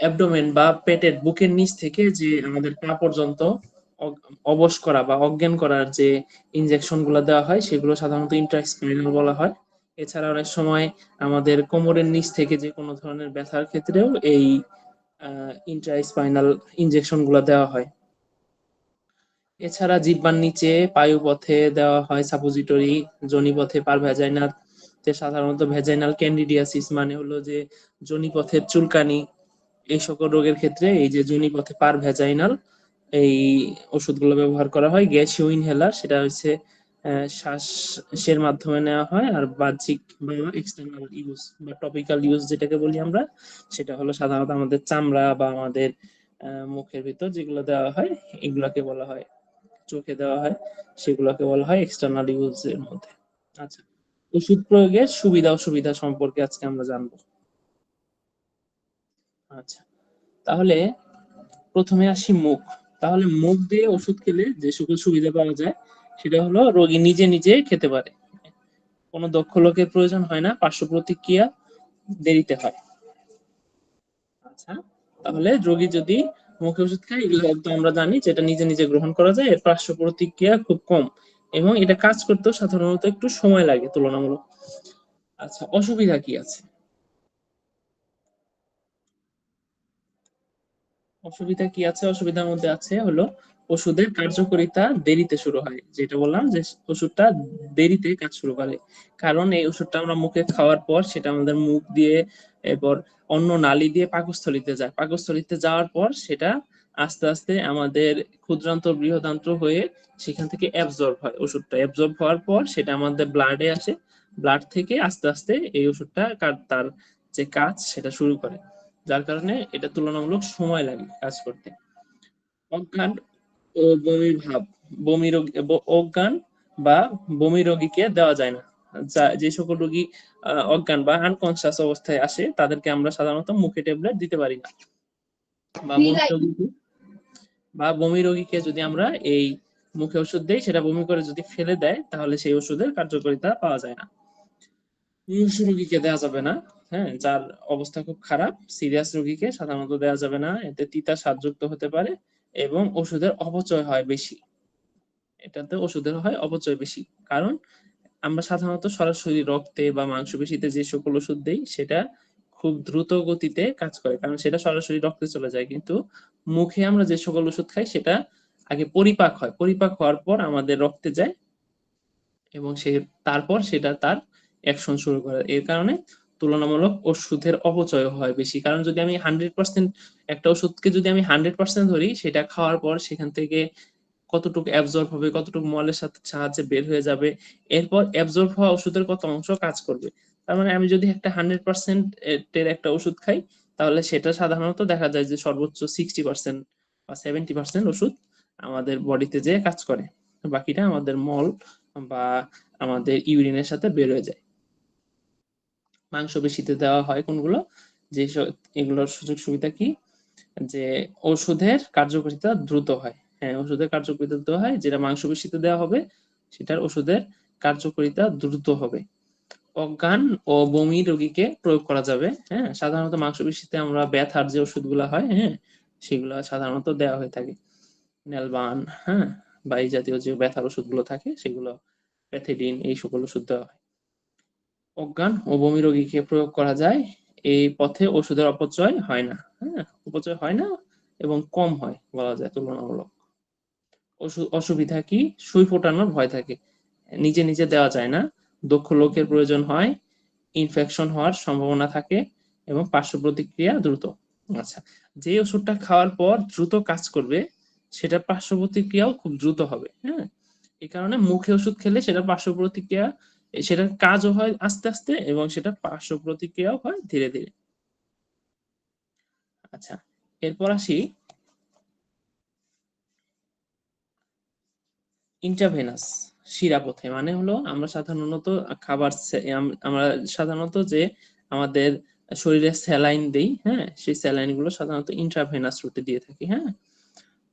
Abdomen বা পেটের বুকের নিচ থেকে যে আমাদের পা পর্যন্ত অবশ করা বা অজ্ঞান করার যে ইনজেকশন গুলো দেওয়া হয় সেগুলো সাধারণত ইন্ট্রাস্পাইনাল বলা হয়। এছাড়া অনেক সময় আমাদের কোমরের নিচ থেকে যে কোনো ধরনের ব্যথার ক্ষেত্রেও এই ইন্ট্রাস্পাইনাল ইনজেকশন গুলো দেওয়া হয়। এছাড়া জিহ্বার নিচে পায়ুপথে দেওয়া হয় সাপোজিটরি, যোনিপথে পারভ্যাজাইনাতে সাধারণত ভ্যাজাইনাল ক্যান্ডিডিয়াসিস মানে হলো যে যোনিপথের চুলকানি, এই সকল রোগের ক্ষেত্রে এই যে যোনিপথে পারভ্যাজাইনাল এই ওষুধগুলো ব্যবহার করা হয়। গ্যাসীয় ইনহেলার সেটা হচ্ছে শ্বাসের মাধ্যমে নেওয়া হয়, আর বাহ্যিক বা এক্সটার্নাল ইউজ বা টপিক্যাল ইউজ যেটাকে বলি আমরা, সেটা হলো সাধারণত আমাদের চামড়া বা আমাদের মুখের ভিতর যেগুলো দেওয়া হয় এগুলাকে বলা হয়, চোখে দেওয়া হয় সেগুলোকে বলা হয় এক্সটার্নাল ইউজ এর মধ্যে। আচ্ছা, ওষুধ প্রয়োগের সুবিধা অসুবিধা সম্পর্কে আজকে আমরা জানবো। আচ্ছা, তাহলে প্রথমে আসি মুখ। তাহলে মুখ দিয়ে ওষুধ খেলে যে সকল সুবিধা পাওয়া যায় সেটা হলো রোগী নিজে নিজে খেতে পারে, কোনো দক্ষ লোকের প্রয়োজন হয় না, পার্শ্ব প্রতিক্রিয়া দেরিতে হয়। আচ্ছা, তাহলে রোগী যদি মুখে ওষুধ খায় এগুলো তো আমরা জানি যেটা নিজে নিজে গ্রহণ করা যায়, এর পার্শ্ব প্রতিক্রিয়া খুব কম এবং এটা কাজ করতেও সাধারণত একটু সময় লাগে তুলনামূলক। আচ্ছা, অসুবিধা কি আছে? অসুবিধা কি আছে? অসুবিধার মধ্যে আছে হলো ওষুধের কার্যকারিতা দেরিতে শুরু হয়, যেটা বললাম যে ওষুধটা দেরিতে কাজ শুরু করে, কারণ এই ওষুধটা আমরা মুখে খাওয়ার পর সেটা আমাদের মুখ দিয়ে এরপর অন্য নালী দিয়ে পাকস্থলীতে যায়, পাকস্থলীতে যাওয়ার পর সেটা আস্তে আস্তে আমাদের ক্ষুদ্রান্ত বৃহদান্ত্র হয়ে সেখান থেকে অ্যাবজর্ব হয়। ওষুধটা অ্যাবজর্ব হওয়ার পর সেটা আমাদের ব্লাডে আসে, ব্লাড থেকে আস্তে আস্তে এই ওষুধটা তার যে কাজ সেটা শুরু করে, যার কারণে এটা তুলনামূলক সময় লাগে কাজ করতে। অজ্ঞান ও বমির ভাব, বমি রোগী, অজ্ঞান বা বমি রোগীকে দেওয়া যায় না। যে সকল রোগী অজ্ঞান বা আনকনসিয়াস অবস্থায় আসে তাদেরকে আমরা সাধারণত মুখে ট্যাবলেট দিতে পারি না। বা বমি রোগীকে যদি আমরা এই মুখে ওষুধ দেই সেটা বমি করে যদি ফেলে দেয় তাহলে সেই ওষুধের কার্যকারিতা পাওয়া যায় না। মুমূর্ষু রোগীকে দেওয়া যাবে না, হ্যাঁ, যার অবস্থা খুব খারাপ সিরিয়াস রোগীকে সাধারণত দেওয়া যাবে না, এতে তিতা স্বাদযুক্ত হতে পারে এবং ওষুধের অপচয় হয় বেশি। এটাতে ওষুধের হয় অপচয় বেশি, কারণ আমরা সাধারণত সরাসরি রক্তে বা মাংসপেশিতে যে সকল ওষুধ দেই সেটা খুব দ্রুত গতিতে কাজ করে, কারণ সেটা সরাসরি রক্তে চলে যায়, কিন্তু মুখে আমরা যে সকল ওষুধ খাই সেটা আগে পরিপাক হয়, পরিপাক হওয়ার পর আমাদের রক্তে যায় এবং তারপর সেটা তার অ্যাকশন শুরু করে। এর কারণে তুলনামূলক ওষুধের অপচয় হয় বেশি, কারণ যদি আমি 100% একটা ওষুধকে যদি আমি 100% ধরি সেটা খাওয়ার পর সেখান থেকে কতটুকু অ্যাবজর্ব হবে, কতটুকু মলের সাহায্যে বের হয়ে যাবে, এরপর অ্যাবজর্ব হওয়া ওষুধের কত অংশ কাজ করবে। তার মানে আমি যদি একটা 100% এর একটা ওষুধ খাই তাহলে সেটা সাধারণত দেখা যায় যে সর্বোচ্চ 60% বা 70% ওষুধ আমাদের বডিতে যে কাজ করে, বাকিটা আমাদের মল বা আমাদের ইউরিনের সাথে বের হয়ে যায়। মাংসপেশিতে দেওয়া হয় কোনগুলো, যে এগুলোর সুযোগ সুবিধা কি, যে ওষুধের কার্যকারিতা দ্রুত হয়। হ্যাঁ, ওষুধের কার্যকারিতা দ্রুত হয়, যেটা মাংসপেশিতে দেওয়া হবে সেটার ওষুধের কার্যকারিতা দ্রুত হবে। অজ্ঞান ও বমি রোগীকে প্রয়োগ করা যাবে। হ্যাঁ, সাধারণত মাংসপেশিতে আমরা ব্যথার যে ওষুধগুলো হয়, হ্যাঁ, সেগুলো সাধারণত দেওয়া হয়ে থাকে, নেলবান, হ্যাঁ, বা এই জাতীয় যে ব্যথার ওষুধগুলো থাকে সেগুলো, প্যাথিডিন, এই সকল ওষুধ দেওয়া হয়। অজ্ঞান ও বমি রোগীকে প্রয়োগ করা যায়, এই পথে ওষুধের অপচয় হয় না, হ্যাঁ, অপচয় হয় না এবং কম হয় বলা যায় তুলনামূলক। অসুবিধা কি? সুই ফোটানোর ভয় থাকে, নিজে নিজে দেওয়া যায় না, দক্ষ লোকের প্রয়োজন হয়, ইনফেকশন হওয়ার সম্ভাবনা থাকে এবং পার্শ্ব প্রতিক্রিয়া দ্রুত। আচ্ছা, যে ওষুধটা খাওয়ার পর দ্রুত কাজ করবে সেটা পার্শ্ব প্রতিক্রিয়াও খুব দ্রুত হবে, হ্যাঁ, এই কারণে মুখে ওষুধ খেলে সেটা পার্শ্ব প্রতিক্রিয়া, সেটার কাজও হয় আস্তে আস্তে এবং সেটা পার্শ্ব প্রতিক্রিয়াও হয় ধীরে ধীরে। আচ্ছা, এরপর আসি ইন্ট্রাভেনাস শিরাপথে, মানে হলো আমরা সাধারণত খাবার আমরা সাধারণত যে আমাদের শরীরে স্যালাইন দেই, হ্যাঁ, সেই স্যালাইন গুলো সাধারণত ইন্ট্রাভেনাস রুটে দিয়ে থাকি, হ্যাঁ।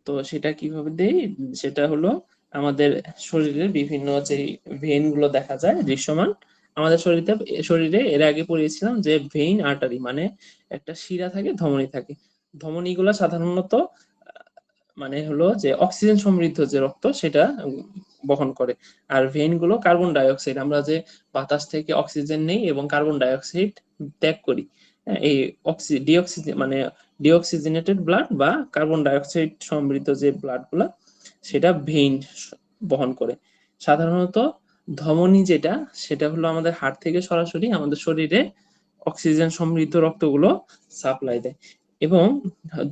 তো সেটা কিভাবে দেই? সেটা হলো আমাদের শরীরের বিভিন্ন যে ভেন গুলো দেখা যায় দৃশ্যমান, আমাদের শরীরে এর আগে পড়িয়েছিলাম যে ভেইন আর্টারি মানে একটা শিরা থাকে, ধমনী থাকে। ধমনীগুলো সাধারণত মানে হলো যে অক্সিজেন সমৃদ্ধ যে রক্ত সেটা বহন করে, আর ভেইন গুলো কার্বন ডাই অক্সাইড, আমরা যে বাতাস থেকে অক্সিজেন নেই এবং কার্বন ডাই অক্সাইড ত্যাগ করি, এই ডিঅক্সিজেনেটেড ব্লাড বা কার্বন ডাই অক্সাইড সমৃদ্ধ যে ব্লাড গুলা সেটা ভেইন বহন করে। সাধারণত ধমনী যেটা, সেটা হলো আমাদের হার্ট থেকে সরাসরি আমাদের শরীরে অক্সিজেন সমৃদ্ধ রক্তগুলো সাপ্লাই দেয়, এবং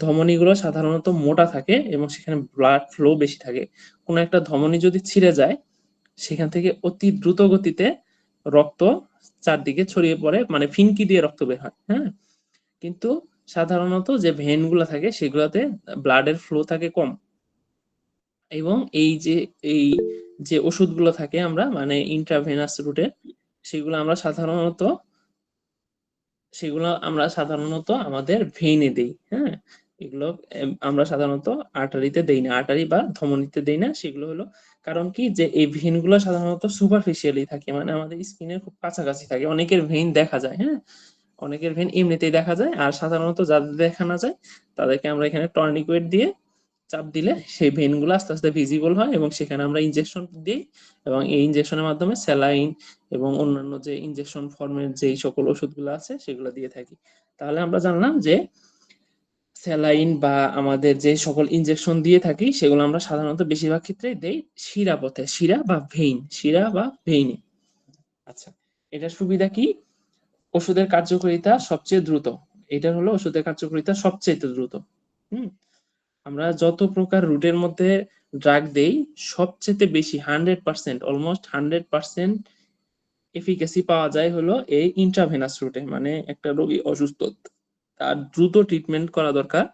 ধমনীগুলো সাধারণত মোটা থাকে এবং সেখানে ব্লাড ফ্লো বেশি থাকে। কোনো একটা ধমনী যদি ছিঁড়ে যায়, সেখান থেকে অতি দ্রুত গতিতে রক্ত চারদিকে ছড়িয়ে পড়ে, মানে ফিনকি দিয়ে রক্ত বের হয়। হ্যাঁ, কিন্তু সাধারণত যে ভেন গুলো থাকে সেগুলোতে ব্লাডের ফ্লো থাকে কম, এবং এই যে ওষুধগুলো থাকে আমরা মানে ইন্ট্রাভেনাস রুটে, সেগুলো আমরা সাধারণত আমাদের ভেইনে দেই। হ্যাঁ, এগুলো আমরা সাধারণত আর্টারিতে দেই না, আর্টারি বা ধমনীতে দেই না। সেগুলো হলো কারণ কি, যে এই ভেইন গুলো সাধারণত সুপারফিশিয়ালি থাকে, মানে আমাদের স্কিনের খুব কাছাকাছি থাকে। অনেকের ভেইন দেখা যায়, হ্যাঁ, অনেকের ভেইন এমনিতেই দেখা যায়, আর সাধারণত যাদের দেখা না যায় তাদেরকে আমরা এখানে টর্নিকেট দিয়ে চাপ দিলে সেই ভেইন গুলো আস্তে আস্তে ভিজিবল হয়, এবং সেখানে আমরা ইনজেকশন দিই, এবং এই ইনজেকশনের মাধ্যমে স্যালাইন এবং অন্যান্য যে ইনজেকশন ফর্মের যে সকল ওষুধগুলো আছে সেগুলো দিয়ে থাকি। তাহলে আমরা জানলাম যে স্যালাইন বা আমাদের যে সকল ইনজেকশন দিয়ে থাকি সেগুলো আমরা সাধারণত বেশিরভাগ ক্ষেত্রেই দেই শিরা পথে, শিরা বা ভেইনে। আচ্ছা, এটার সুবিধা কি? ওষুধের কার্যকারিতা সবচেয়ে দ্রুত। এটা হলো ওষুধের কার্যকারিতা সবচেয়ে দ্রুত। আমরা যত প্রকার রুটের মধ্যে ড্রাগ দেই, সবচেয়ে বেশি 100%, অলমোস্ট 100% এফিকাসি পাওয়া যায় হলো এই ইন্ট্রাভেনাস রুটে। মানে একটা রোগী অসুস্থ, তার দ্রুত ট্রিটমেন্ট করা দরকার,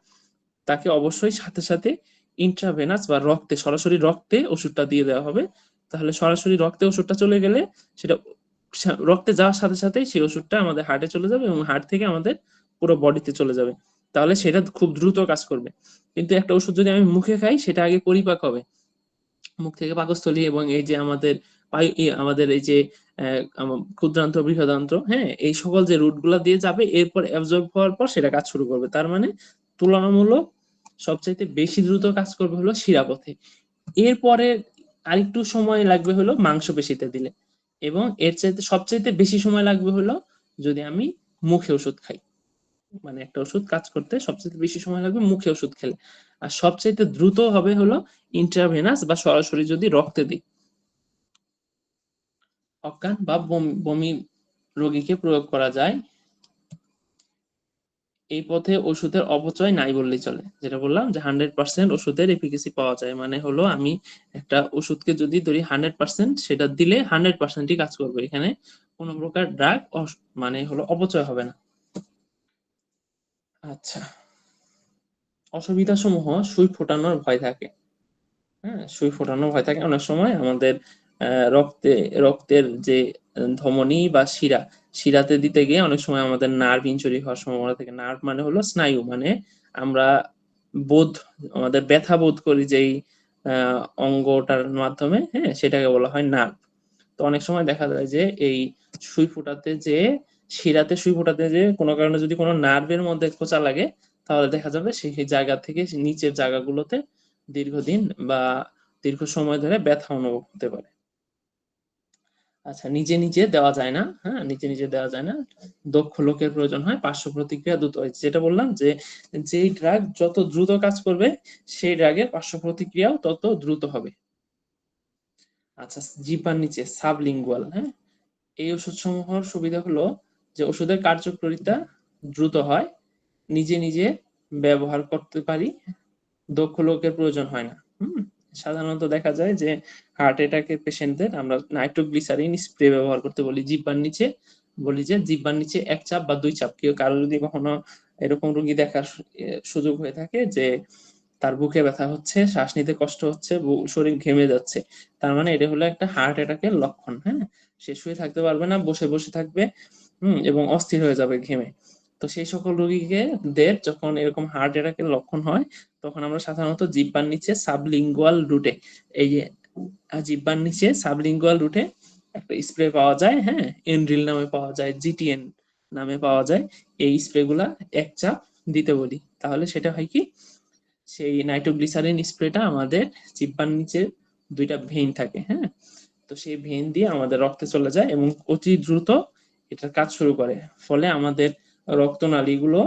তাকে অবশ্যই সাথে সাথে ইন্ট্রাভেনাস বা সরাসরি রক্তে ওষুধটা দিয়ে দেওয়া হবে। তাহলে সরাসরি রক্তে ওষুধটা চলে গেলে সেটা রক্তে যাওয়ার সাথে সাথে সেই ওষুধটা আমাদের হার্টে চলে যাবে, এবং হার্ট থেকে আমাদের পুরো বডিতে চলে যাবে। তাহলে সেটা খুব দ্রুত কাজ করবে। কিন্তু একটা ওষুধ যদি আমি মুখে খাই, সেটা আগে পরিপাক হবে, মুখ থেকে পাকস্থলী এবং এই যে আমাদের এই যে ক্ষুদ্রান্ত্র, বৃহদান্ত্র, হ্যাঁ, এই সকল যে রুট গুলা দিয়ে যাবে, এরপর অ্যাবজর্ব হওয়ার পর সেটা কাজ শুরু করবে। তার মানে তুলনামূলক সবচাইতে বেশি দ্রুত কাজ করবে হলো শিরাপথে। এরপরে আরেকটু সময় লাগবে হলো মাংসপেশিতে দিলে, এবং এর চাইতে সবচাইতে বেশি সময় লাগবে হলো যদি আমি মুখে ওষুধ খাই। মানে একটা ওষুধ কাজ করতে সবচেয়ে বেশি সময় লাগবে মুখে ওষুধ খেলে, আর সবচেয়ে দ্রুত হবে হলো ইন্ট্রাভেনাস বা সরাসরি যদি রক্তে দিই। অজ্ঞান বা বমি রোগীকে প্রয়োগ করা যায়। এই পথে ওষুধের অপচয় নাই বললেই চলে। যেটা বললাম যে 100% ওষুধের এফিকাসি পাওয়া যায়, মানে হলো আমি একটা ওষুধকে যদি ধরি 100%, সেটা দিলে 100%ই কাজ করবে। এখানে কোনো প্রকার ড্রাগ মানে হলো অপচয় হবে না। আচ্ছা, অসুবিধা সমূহ: সুই ফোটানোর ভয় থাকে। হ্যাঁ, সুই ফোটানোর ভয় থাকে অনেক সময় আমাদের রক্তের যে ধমনী বা শিরাতে দিতে গিয়ে অনেক সময় আমাদের নার্ভ ইনজুরি হওয়ার সম্ভাবনা থাকে। নার্ভ মানে হলো স্নায়ু, মানে আমরা আমাদের ব্যথা বোধ করি যেই অঙ্গটার মাধ্যমে, হ্যাঁ, সেটাকে বলা হয় নার্ভ। তো অনেক সময় দেখা যায় যে এই শিরাতে সুই ফোটাতে যে কোনো কারণে যদি কোনো নার্ভের মধ্যে খোঁচা লাগে, তাহলে দেখা যাবে সেই জায়গা থেকে নিচের জায়গাগুলোতে দীর্ঘদিন বা দীর্ঘ সময় ধরে ব্যথা অনুভব হতে পারে। আচ্ছা, নিজে নিজে দেওয়া যায় না। হ্যাঁ, নিজে নিজে দেওয়া যায় না, দক্ষ লোকের প্রয়োজন হয়, পার্শ্ব প্রতিক্রিয়া দ্রুত হয়। যেটা বললাম যে যেই ড্রাগ যত দ্রুত কাজ করবে, সেই ড্রাগের পার্শ্ব প্রতিক্রিয়াও তত দ্রুত হবে। আচ্ছা, জিহ্বার নিচে সাবলিঙ্গুয়াল। হ্যাঁ, এই ওষুধ সমূহের সুবিধা হলো যে ওষুধের কার্যকারিতা দ্রুত হয়, নিজে নিজে ব্যবহার করতে পারি, দক্ষ লোকের প্রয়োজন হয় না। সাধারণত দেখা যায় যে হার্ট অ্যাটাকের পেশেন্টদের আমরা নাইট্রোগ্লিসারিন স্প্রে ব্যবহার করতে বলি জিহ্বার নিচে, বলি যে জিহ্বার নিচে 1 চাপ বা 2 চাপ। কারো যদি কখনো এরকম রোগী দেখার সুযোগ হয়ে থাকে যে তার বুকে ব্যথা হচ্ছে, শ্বাস নিতে কষ্ট হচ্ছে, শরীর ঘেমে যাচ্ছে, তার মানে এটা হলো একটা হার্ট অ্যাটাকের লক্ষণ। হ্যাঁ, সে শুয়ে থাকতে পারবে না, বসে বসে থাকবে, এবং অস্থির হয়ে যাবে ঘেমে। তো সেই সকল রোগীকে যখন এরকম হার্ট অ্যাটাকের লক্ষণ হয়, তখন আমরা সাধারণত জিহ্বার নিচে সাবলিঙ্গুয়াল রুটে একটা স্প্রে পাওয়া যায়, হ্যাঁ, এনরিল নামে পাওয়া যায়, জিটিএন নামে পাওয়া যায়। এই স্প্রে গুলা এক চাপ দিতে বলি, তাহলে সেটা হয় কি, সেই নাইট্রোগ্লিসারিন স্প্রেটা আমাদের জিহ্বার নিচে দুইটা ভেইন থাকে, হ্যাঁ, তো সেই ভেইন দিয়ে আমাদের রক্তে চলে যায় এবং অতি দ্রুত এটার কাজ শুরু করে। ফলে আমাদের রক্তনালীগুলো,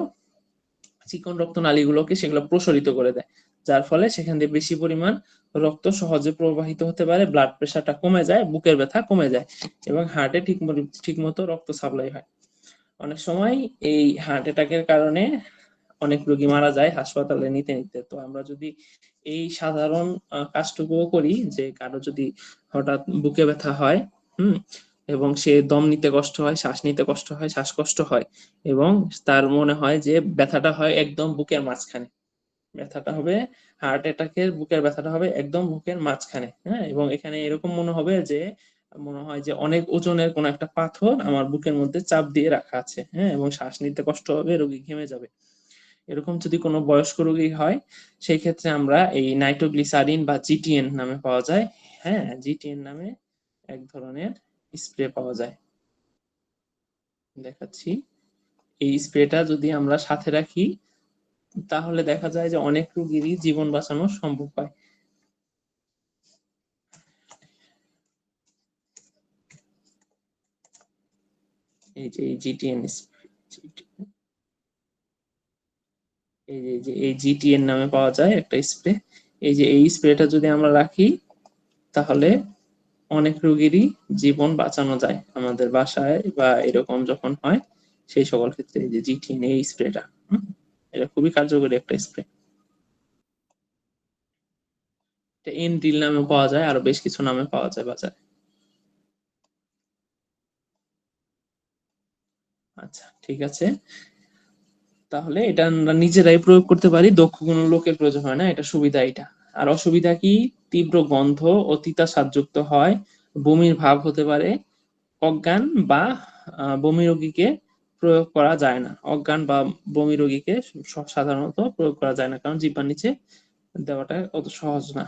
চিকন রক্তনালীগুলোকে সেগুলো প্রসারিত করে দেয়, যার ফলে সেখান দিয়ে বেশি পরিমাণ রক্ত সহজে প্রবাহিত হতে পারে, ব্লাড প্রেশারটা কমে যায়, বুকের ব্যথা কমে যায় এবং হার্টে ঠিক মতো রক্ত সাপ্লাই হয়। অনেক সময় এই হার্ট অ্যাটাকের কারণে অনেক রোগী মারা যায় হাসপাতালে নিতে নিতে। তো আমরা যদি এই সাধারণ কাজটুকুও করি, যে কারো যদি হঠাৎ বুকে ব্যথা হয়, এবং সে দম নিতে কষ্ট হয়, শ্বাস নিতে কষ্ট হয়, শ্বাসকষ্ট হয়, এবং তার মনে হয় যে ব্যথাটা হয় একদম বুকের মাঝখানে, ব্যথাটা হবে, হার্ট অ্যাটাকের বুকের ব্যথাটা হবে একদম বুকের মাঝখানে, হ্যাঁ, এবং এখানে এরকম মনে হবে যে মনে হয় যে অনেক ওজনের কোন একটা পাথর আমার বুকের মধ্যে চাপ দিয়ে রাখা আছে, হ্যাঁ, এবং শ্বাস নিতে কষ্ট হবে, রোগী ঘেমে যাবে। এরকম যদি কোনো বয়স্ক রোগী হয়, সেই ক্ষেত্রে আমরা এই নাইট্রোগ্লিসারিন বা জিটিএন নামে পাওয়া যায়, হ্যাঁ, জিটিএন নামে এক ধরনের স্প্রে পাওয়া যায়, দেখাচ্ছি। এই স্প্রেটা যদি আমরা সাথে রাখি, তাহলে দেখা যায় যে অনেক রোগীরই জীবন বাঁচানো সম্ভব হয়। এই যে এই জিটিএন, এই জিটিএন নামে পাওয়া যায় একটা স্প্রে। এই যে এই স্প্রেটা যদি আমরা রাখি, তাহলে অনেক রোগীরই জীবন বাঁচানো যায় আমাদের বাসায় বা এরকম যখন হয় সেই সকল ক্ষেত্রে। এই যে জিটিএন এই স্প্রেটা, এটা খুবই কার্যকরী একটা স্প্রে। এটা এনরিল নামে পাওয়া যায়, আরো বেশ কিছু নামে পাওয়া যায় বাজারে। আচ্ছা, ঠিক আছে, তাহলে এটা আমরা নিজেরাই প্রয়োগ করতে পারি, দক্ষ কোনো লোকের প্রয়োজন হয় না, এটা সুবিধা এটা। আর অসুবিধা কি, তীব্র গন্ধ ও তিতা স্বাদযুক্ত হয়, বমির ভাব হতে পারে, অজ্ঞান বা বমি রোগীকে প্রয়োগ করা যায় না, অজ্ঞান বা বমি রোগীকে সাধারণত প্রয়োগ করা যায় না, কারণ জিহ্বার নিচে দেওয়াটা অত সহজ না।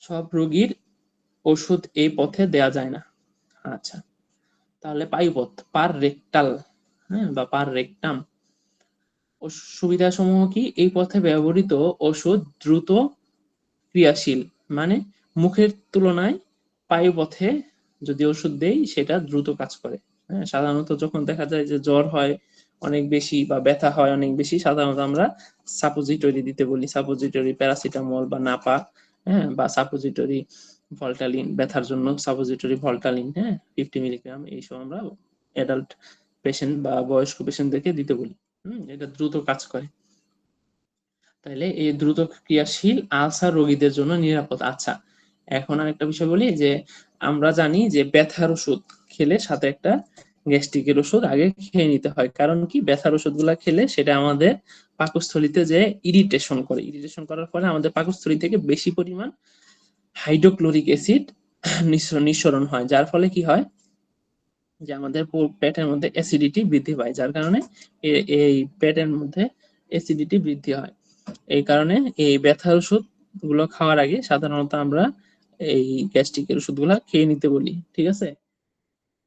সব রোগীর ওষুধ এই পথে দেয়া যায় না। আচ্ছা, তাহলে পায়ুপথ, পার রেকটাল, হ্যাঁ, বা পার রেকটাম, সুবিধাসমূহ কি, এই পথে ব্যবহৃত ওষুধ দ্রুত ক্রিয়াশীল, মানে মুখের তুলনায় পায়ুপথে যদি ওষুধ দেই সেটা দ্রুত কাজ করে, হ্যাঁ, সাধারণত যখন দেখা যায় যে জ্বর হয় অনেক বেশি বা ব্যথা হয় অনেক বেশি, সাধারণত আমরা সাপোজিটরি দিতে বলি, সাপোজিটরি প্যারাসিটামল বা নাপা, হ্যাঁ, বা সাপোজিটরি ভলটালিন, ব্যথার জন্য সাপোজিটরি ভলটালিন, হ্যাঁ, 50 মিলিগ্রাম, এইসব আমরা অ্যাডাল্ট পেশেন্ট বা বয়স্ক পেশেন্টদেরকে দিতে বলি। এটা দ্রুত কাজ করে। তাইলে এই দ্রুত ক্রিয়াশীল আলসার রোগীদের জন্য নিরাপদ। আচ্ছা, এখন আরেকটা বিষয় বলি, যে আমরা জানি যে ব্যথার ওষুধ খেলে সাথে একটা গ্যাস্ট্রিকের ওষুধ আগে খেয়ে নিতে হয়, কারণ কি, ব্যথার ওষুধগুলা খেলে সেটা আমাদের পাকস্থলীতে যে ইরিটেশন করে, ইরিটেশন করার ফলে আমাদের পাকস্থলী থেকে বেশি পরিমাণ হাইড্রোক্লোরিক অ্যাসিড নিঃসরণ হয়, যার ফলে কি হয়, যে আমাদের পেটের মধ্যে অ্যাসিডিটি বৃদ্ধি পায়, যার কারণে এই পেটের মধ্যে অ্যাসিডিটি বৃদ্ধি হয়। এই কারণে এই ব্যথার ওষুধ গুলো খাওয়ার আগে সাধারণত আমরা এই গ্যাস্ট্রিকের ওষুধগুলো খেয়ে নিতে বলি, ঠিক আছে।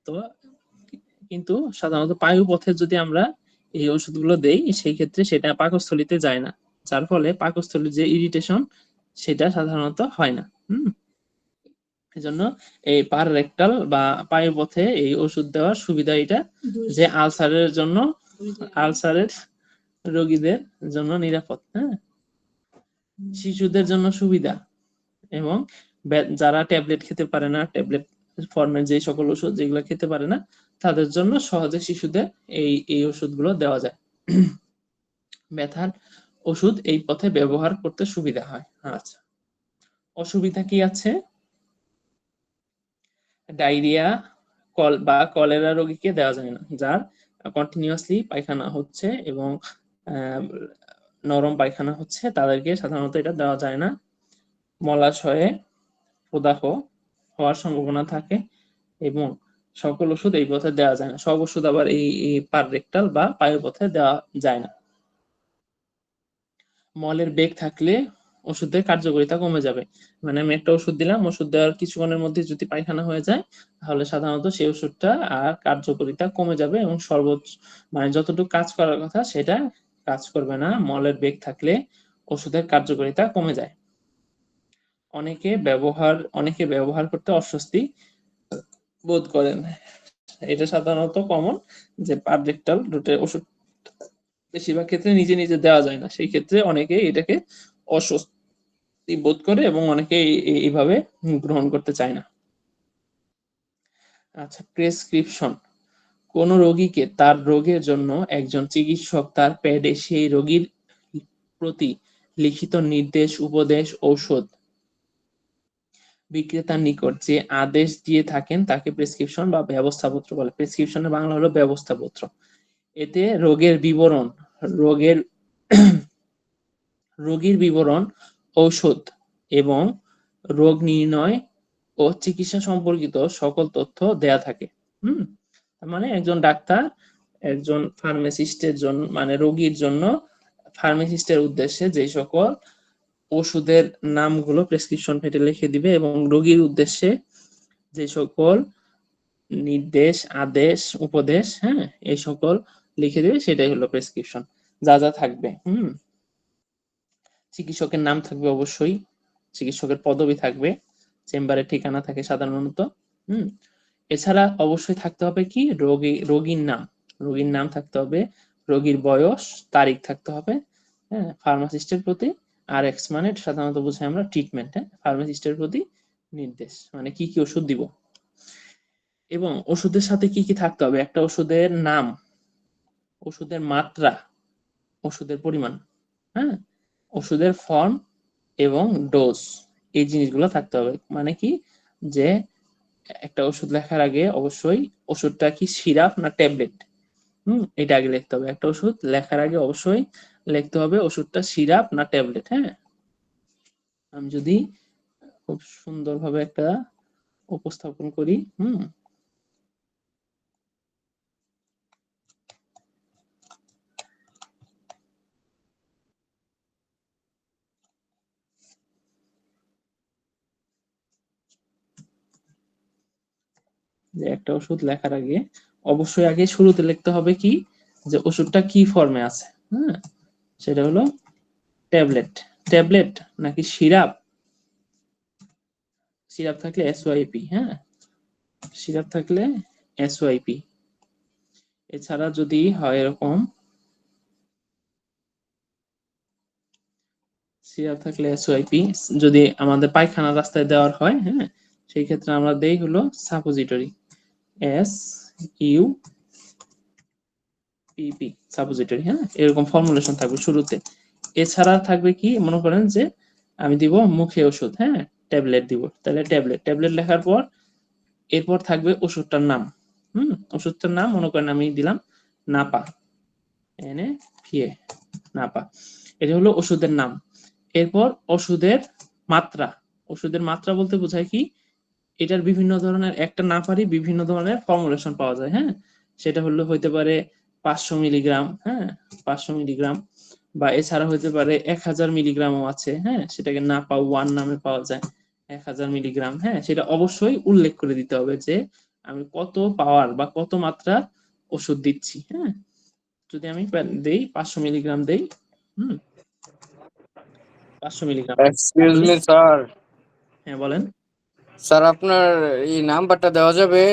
তো কিন্তু সাধারণত পায়ু পথে যদি আমরা এই ওষুধগুলো দেই, সেই ক্ষেত্রে সেটা পাকস্থলীতে যায় না, যার ফলে পাকস্থলীর যে ইরিটেশন সেটা সাধারণত হয় না। এজন্য এই পার রেক্টাল বা পায়ু পথে এই ওষুধ দেওয়ার সুবিধা এটা, যে আলসারের জন্য, আলসারের রোগীদের জন্য নিরাপদ, হ্যাঁ, শিশুদের জন্য সুবিধা, এবং যারা ট্যাবলেট খেতে পারে না, ট্যাবলেট ফর্মের যে সকল ওষুধ যেগুলো খেতে পারে না, তাদের জন্য সহজে শিশুদের এই ওষুধগুলো দেওয়া যায়। ব্যথার ওষুধ এই পথে ব্যবহার করতে সুবিধা হয়। আচ্ছা, অসুবিধা কি আছে, ডায়রিয়া বা কলেরা রোগীকে দেওয়া যায় না, যার কন্টিনিউয়াসলি পায়খানা হচ্ছে এবং নরম পায়খানা হচ্ছে, তাদেরকে সাধারণত এটা দেওয়া যায় না। মলাশয়ে প্রদাহ হওয়ার সম্ভাবনা থাকে, এবং সকল ওষুধ এই পথে দেওয়া যায় না, সব ওষুধ আবার এই পার রেক্টাল বা পায়ু পথে দেওয়া যায় না। মলের বেগ থাকলে ওষুধের কার্যকারিতা কমে যাবে। মানে আমি একটা ওষুধ দিলাম, ওষুধ দেওয়ার কিছুক্ষণের মধ্যে যদি পায়খানা হয়ে যায় তাহলে সাধারণত সেই ওষুধটা আর কার্যকারিতা কমে যাবে এবং সর্বোচ্চ মানে যতটুকু কাজ করার কথা সেটা কাজ করবে না। মলের বেগ থাকলে ওষুধের কার্যকারিতা কমে যায়। অনেকে ব্যবহার করতে অস্বস্তি বোধ করেন। এটা সাধারণত কমন যে পাবরেকটাল রুটের ওষুধ বেশিরভাগ ক্ষেত্রে নিজে নিজে দেওয়া যায় না, সেই ক্ষেত্রে অনেকে এটাকে অস্বস্তি বোধ করে এবং অনেকে এইভাবে গ্রহণ করতে চায় না। আচ্ছা, প্রেসক্রিপশন। কোন রোগীকে তার রোগের জন্য একজন চিকিৎসক তার প্যাডে সেই রোগীর প্রতি লিখিত নির্দেশ, উপদেশ, ঔষধ বিক্রেতার নিকট যে আদেশ দিয়ে থাকেন তাকে প্রেসক্রিপশন বা ব্যবস্থাপত্র বলে। প্রেসক্রিপশনের বাংলা হলো ব্যবস্থাপত্র। এতে রোগের রোগীর বিবরণ, ঔষধ এবং রোগ নির্ণয় ও চিকিৎসা সম্পর্কিত সকল তথ্য দেয়া থাকে। মানে একজন ডাক্তার একজন ফার্মাসিস্টের জন্য মানে রোগীর জন্য ফার্মাসিস্টের উদ্দেশ্যে যে সকল ওষুধের নামগুলো প্রেসক্রিপশন পেটে লিখে দিবে এবং রোগীর উদ্দেশ্যে যে সকল নির্দেশ, আদেশ, উপদেশ, হ্যাঁ, এই সকল লিখে দিবে, সেটাই হলো প্রেসক্রিপশন। যা যা থাকবে, চিকিৎসকের নাম থাকবে অবশ্যই, চিকিৎসকের পদবি থাকবে, চেম্বারের ঠিকানা থাকে সাধারণত। এছাড়া অবশ্যই থাকতে হবে কি রোগীর নাম থাকতে হবে, রোগীর বয়স, তারিখ থাকতে হবে, হ্যাঁ, ফার্মাসিস্টের প্রতি আরএক্স মানে সাধারণত বোঝাই আমরা ট্রিটমেন্ট, হ্যাঁ, ফার্মাসিস্টের প্রতি নির্দেশ মানে কি কি ওষুধ দিব এবং ওষুধের সাথে কি কি থাকতে হবে, একটা ওষুধের নাম, ওষুধের মাত্রা, ওষুধের পরিমাণ, হ্যাঁ, ওষুধের ফর্ম এবং ডোজ, এই জিনিসগুলো থাকতে হবে। মানে কি যে একটা ওষুধ লেখার আগে অবশ্যই ওষুধটা কি সিরাপ না ট্যাবলেট, এটা আগে লিখতে হবে। একটা ওষুধ লেখার আগে অবশ্যই লিখতে হবে ওষুধটা সিরাপ না ট্যাবলেট। হ্যাঁ, আমি যদি খুব সুন্দরভাবে একটা উপস্থাপন করি, যে একটা ওষুধ লেখার আগে অবশ্যই আগে শুরুতে লিখতে হবে কি যে ওষুধটা কি ফর্মে আছে, হ্যাঁ, সেটা হলো ট্যাবলেট নাকি সিরাপ, সিরাপ থাকলে এসওআইপি, হ্যাঁ, সিরাপ থাকলে এসওআইপি। এছাড়া যদি হয় এরকম সিরাপ থাকলে এসওআইপি, যদি আমাদের পায়খানা রাস্তায় দেওয়ার হয়, হ্যাঁ, সেই ক্ষেত্রে আমরা দেই হলো সাপোজিটরি, এস ইউ পিপি, সাপোজিটরি, হ্যাঁ, এরকম ফর্মুলেশন থাকবে শুরুতে। এছাড়া থাকবে কি, মনে করেন যে আমি দিব মুখে ওষুধ, হ্যাঁ, ট্যাবলেট দিব, তাহলে ট্যাবলেট লেখার পর এরপর থাকবে ওষুধটার নাম, ওষুধটার নাম মনে করেন আমি দিলাম নাপা, এনে ফিএ, নাপা, এটা হলো ওষুধের নাম। এরপর ওষুধের মাত্রা বলতে বোঝায় কি এটার বিভিন্ন ধরনের, একটা নাপারই বিভিন্ন ধরনের ফর্মুলেশন পাওয়া যায়, হ্যাঁ, সেটা হলো হইতে পারে 500 মিলিগ্রাম, হ্যাঁ, 500 মিলিগ্রাম, বা এছাড়া হইতে পারে 1000 মিলিগ্রামও আছে, হ্যাঁ, সেটাকে নাপা 1 নামে পাওয়া যায়, 1000 মিলিগ্রাম, হ্যাঁ, সেটা অবশ্যই উল্লেখ করে দিতে হবে যে আমি কত পাওয়ার বা কত মাত্রা ওষুধ দিচ্ছি, হ্যাঁ। যদি আমি দেই 500 মিলিগ্রাম দেই, 500 মিলিগ্রাম, এক্সকিউজ তাহলে মি স্যার। হ্যাঁ বলেন। স্যার আপনার এই নাম্বারটা দেওয়া যাবে?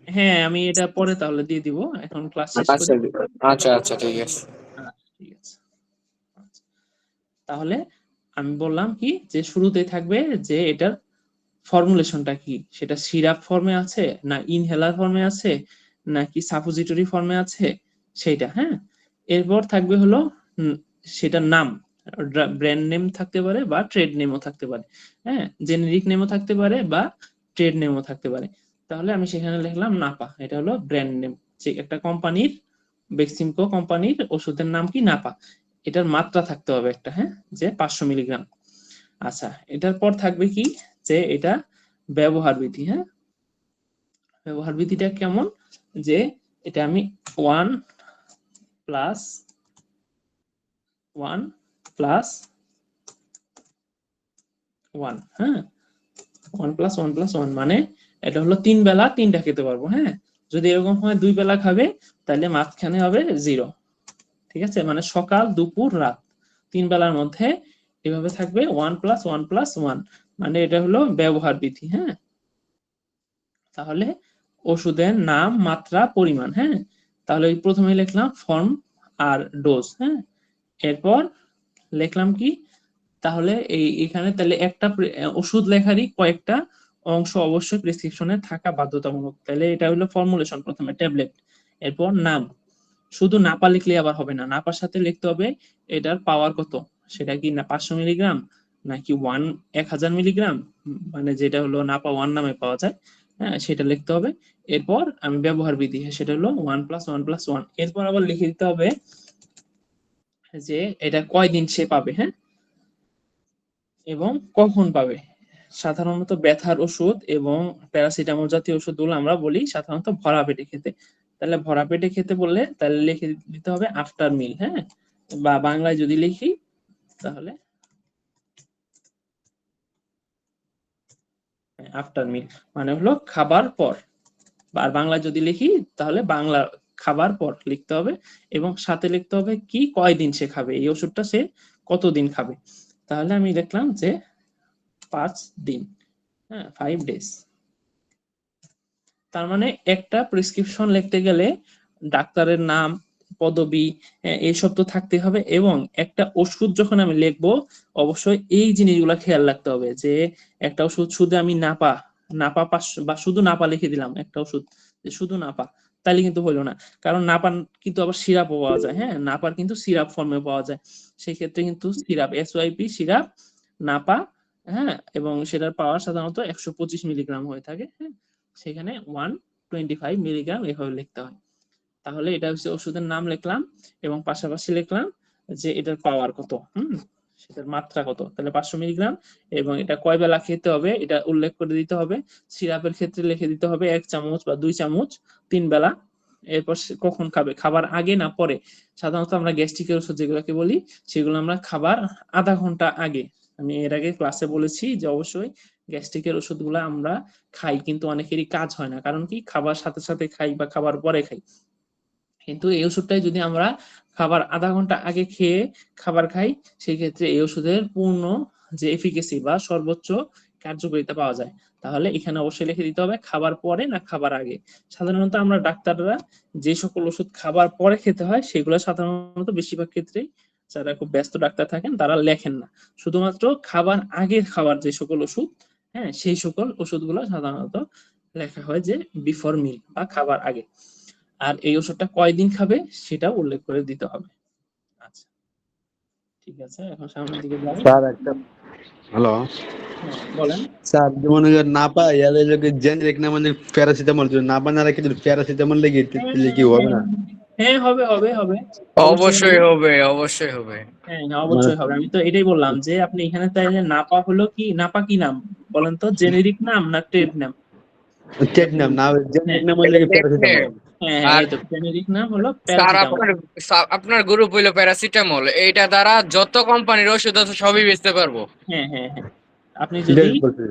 হ্যাঁ, আমি এটা পরে তাহলে দিয়ে দিব, এখন ক্লাস শেষ আচ্ছা করি। আচ্ছা আচ্ছা ঠিক আছে। ঠিক আছে। আচ্ছা, তাহলে আমি বললাম কি যে শুরুতেই থাকবে যে এটার ফর্মুলেশনটা কি, সেটা সিরাপ ফর্মে আছে না ইনহেলার ফর্মে আছে নাকি সাপোজিটরি ফর্মে আছে সেইটা, হ্যাঁ। এরপর থাকবে হলো সেটার নাম, ব্র্যান্ড নেম থাকতে পারে বা ট্রেড নেমও থাকতে পারে, হ্যাঁ, জেনেরিক নেমও থাকতে পারে বা ট্রেড নেমও থাকতে পারে। তাহলে আমি সেখানে লিখলাম নাপা, এটা হলো ব্র্যান্ড নেম, যে একটা কোম্পানির, বেক্সিমকো কোম্পানির ওষুধের নাম কি নাপা, এটার মাত্রা থাকতে হবে একটা, হ্যাঁ, যে 500 মিলিগ্রাম। আচ্ছা, এটার পর থাকবে কি যে এটা ব্যবহার বিধি, হ্যাঁ, ব্যবহার বিধিটা কেমন, যে এটা আমি 1 প্লাস 1 প্লাস 1, হ্যাঁ 1 + 1 + 1 মানে এটা হলো 3 বেলা 3টা খেতে পারবো। হ্যাঁ, যদি এরকম হয় 2 বেলা খাবে তাহলে মাঝখানে হবে 0। ঠিক আছে, মানে সকাল দুপুর রাত 3 বেলার মধ্যে এভাবে থাকবে 1 + 1 + 1, মানে এটা হলো ব্যবহার বিধি। হ্যাঁ, তাহলে ওষুধের নাম, মাত্রা, পরিমাণ। হ্যাঁ, তাহলে প্রথমে লিখলাম ফর্ম আর ডোজ। হ্যাঁ, এরপর লিখলাম কি, তাহলে এখানে তাহলে একটা ওষুধ লেখারই কয়েকটা অংশ অবশ্যই প্রেসক্রিপশনে থাকা বাধ্যতামূলক। তাহলে এটা হলো ফর্মুলেশন, প্রথমে ট্যাবলেট, এরপর নাম। শুধু নাপা লিখলে আবার হবে না, নাপার সাথে লিখতে হবে এটার পাওয়ার কত, সেটা কি না 500 মিলিগ্রাম নাকি 1000 মিলিগ্রাম, মানে যেটা হলো নাপা 1 নামে পাওয়া যায়। হ্যাঁ, সেটা লিখতে হবে। এরপর আমি ব্যবহার বিধি, সেটা হলো 1 + 1 + 1। এরপর আবার লিখে দিতে হবে যে এটা কয়দিন সে পাবে। হ্যাঁ, এবং কখন পাবে। সাধারণত ব্যথার ওষুধ এবং প্যারাসিটামল জাতীয় ওষুধগুলো আমরা বলি সাধারণত ভরা পেটে খেতে। তাহলে ভরা পেটে খেতে বললে তাহলে লিখে দিতে হবে আফটার মিল। হ্যাঁ, বা বাংলায় যদি লিখি তাহলে আফটার মিল মানে হলো খাবার পর। আর বাংলায় যদি লিখি তাহলে বাংলা খাবার পর লিখতে হবে, এবং সাথে লিখতে হবে কি কয়দিন সে খাবে, এই ওষুধটা সে কতদিন খাবে। তাহলে আমি লিখলাম যে 5 দিন। হ্যাঁ, 5 ডেজ। তার মানে একটা প্রেসক্রিপশন লিখতে গেলে ডাক্তারের নাম, পদবি, এইসব তো থাকতে হবে, এবং একটা ওষুধ যখন আমি লিখবো অবশ্যই এই জিনিসগুলো খেয়াল রাখতে হবে যে একটা ওষুধ শুধু আমি নাপা নাপা বা শুধু নাপা লিখে দিলাম একটা ওষুধ যে শুধু নাপা, তাহলে কিন্তু হইলো না। কারণ নাপা কিন্তু আবার সিরাপও পাওয়া যায়। হ্যাঁ, নাপার কিন্তু সিরাপ ফর্মে পাওয়া যায়, সেই ক্ষেত্রে কিন্তু সিরাপ SYP সিরাপ নাপা। হ্যাঁ, এবং সেটার পাওয়ার সাধারণত 125 মিলিগ্রাম হয়ে থাকে। হ্যাঁ, সেখানে 125 মিলিগ্রাম এভাবে লিখতে হয়। তাহলে এটা হচ্ছে ওষুধের নাম লিখলাম, এবং পাশাপাশি লিখলাম যে এটার পাওয়ার কত, সেটার মাত্রা কত। তাহলে 500 মিলিগ্রাম, এবং এটা কয় বেলা খেতে হবে এটা উল্লেখ করে দিতে হবে। সিরাপের ক্ষেত্রে লিখে দিতে হবে 1 চামচ বা 2 চামচ 3 বেলা। এরপর সে কখন খাবে, খাবার আগে না পরে। সাধারণত আমরা গ্যাস্ট্রিকের ওষুধ যেগুলোকে বলি সেগুলো আমরা খাবার আধা ঘন্টা আগে। আমি এর আগে ক্লাসে বলেছি যে অবশ্যই গ্যাস্ট্রিকের ওষুধগুলো আমরা খাই, কিন্তু অনেকেরই কাজ হয় না, কারণ কি খাবার সাথে সাথে খাই বা খাবার পরে খাই। কিন্তু এই ওষুধটাই যদি আমরা খাবার আধা ঘন্টা আগে খেয়ে খাবার খাই, সেই ক্ষেত্রে এই ওষুধের পূর্ণ যে এফিকেসি বা সর্বোচ্চ কার্যকারিতা পাওয়া যায়। তাহলে এখানে অবশ্যই লিখে দিতে হবে খাবার পরে না খাবার আগে। সাধারণত আমরা ডাক্তাররা যে সকল ওষুধ খাবার পরে খেতে হয় সেগুলো সাধারণত বেশিরভাগ ক্ষেত্রেই যারা খুব ব্যস্ত ডাক্তার থাকেন তারা লেখেন না, শুধুমাত্র খাবার আগে খাবার যে সকল ওষুধ, হ্যাঁ সেই সকল ওষুধগুলো সাধারণত লেখা হয় যে বিফোর মিল বা খাবার আগে। আর এই ওষুধটা কয়দিন খাবে সেটাও উল্লেখ করে দিতে হবে। আচ্ছা, ঠিক আছে, এখন সামনের দিকে যাই। স্যার একটা হ্যালো হ্যাঁ, বলেন। স্যার, যেমন না পাই এদের লোকে জেনেরিক না মানে প্যারাসিটামল যদি না বানা রাখি যদি প্যারাসিটামল লেগে হ্যাঁ দিলে কি হ্যাঁ হবে হ্যাঁ না? হ্যাঁ, হবে হবে হবে, অবশ্যই হবে। অবশ্যই হবে, অবশ্যই হবে। হ্যাঁ হ্যাঁ, মানে অবশ্যই হবে। আমি তো এটাই বললাম যে আপনি এখানে তাইলে নাপা হলো কি, নাপা কি নাম বলেন তো, জেনেরিক নাম না ট্রেড নাম? চেক আপনি নাম না হ্যাঁ জেনেরিক না মানে এটা লেগে দেখবে। প্যারাসিটামল। হ্যাঁ হ্যাঁ, আর এই তো জেনেরিক নাম হলো স্যার প্যারাসিটামল। আপনার গ্রুপ হইলো প্যারাসিটামল, এইটা দ্বারা যত কোম্পানির ওষুধ আছে সবই বেচতে পারবো। হ্যাঁ হ্যাঁ হ্যাঁ, আপনি এটাই যদি বলছি।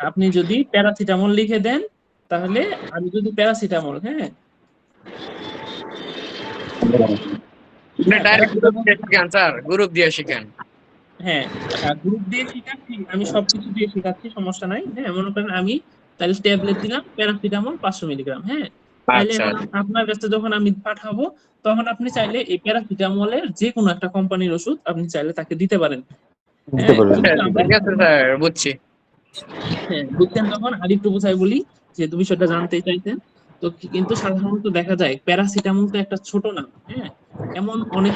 আপনি যদি প্যারাসিটামল লিখে দেন তাহলে আমি যদি প্যারাসিটামল, হ্যাঁ হ্যাঁ ডাইরেক্ট গ্রুপ প্যারাসিটামল, দিয়ে শিখান স্যার, গ্রুপ দিয়ে শিখান। হ্যাঁ গ্রুপ দিয়ে শেখাচ্ছি, আমি সবকিছু দিয়ে শেখাচ্ছি, সমস্যা নাই। হ্যাঁ, মনে করেন আমি তাহলে ট্যাবলেট দিলাম প্যারাসিটামল 500 মিলিগ্রাম। হ্যাঁ, তাহলে আচ্ছা এখন আপনার কাছে যখন আমি পাঠাবো তখন আপনি চাইলে এই প্যারাসিটামলের যে কোনো একটা কোম্পানির ওষুধ আপনি চাইলে তাকে দিতে পারেন। দিতে হ্যাঁ, পারবেন। কিন্তু আমরা, ঠিক আছে স্যার, বুঝছি। হ্যাঁ বুঝছেন, তখন আরেকটু বোঝাই বলি যেহেতু বিষয়টা জানতেই চাইছেন। তো কিন্তু সাধারণত দেখা যায় প্যারাসিটামল তো একটা ছোট নাম। হ্যাঁ, এমন অনেক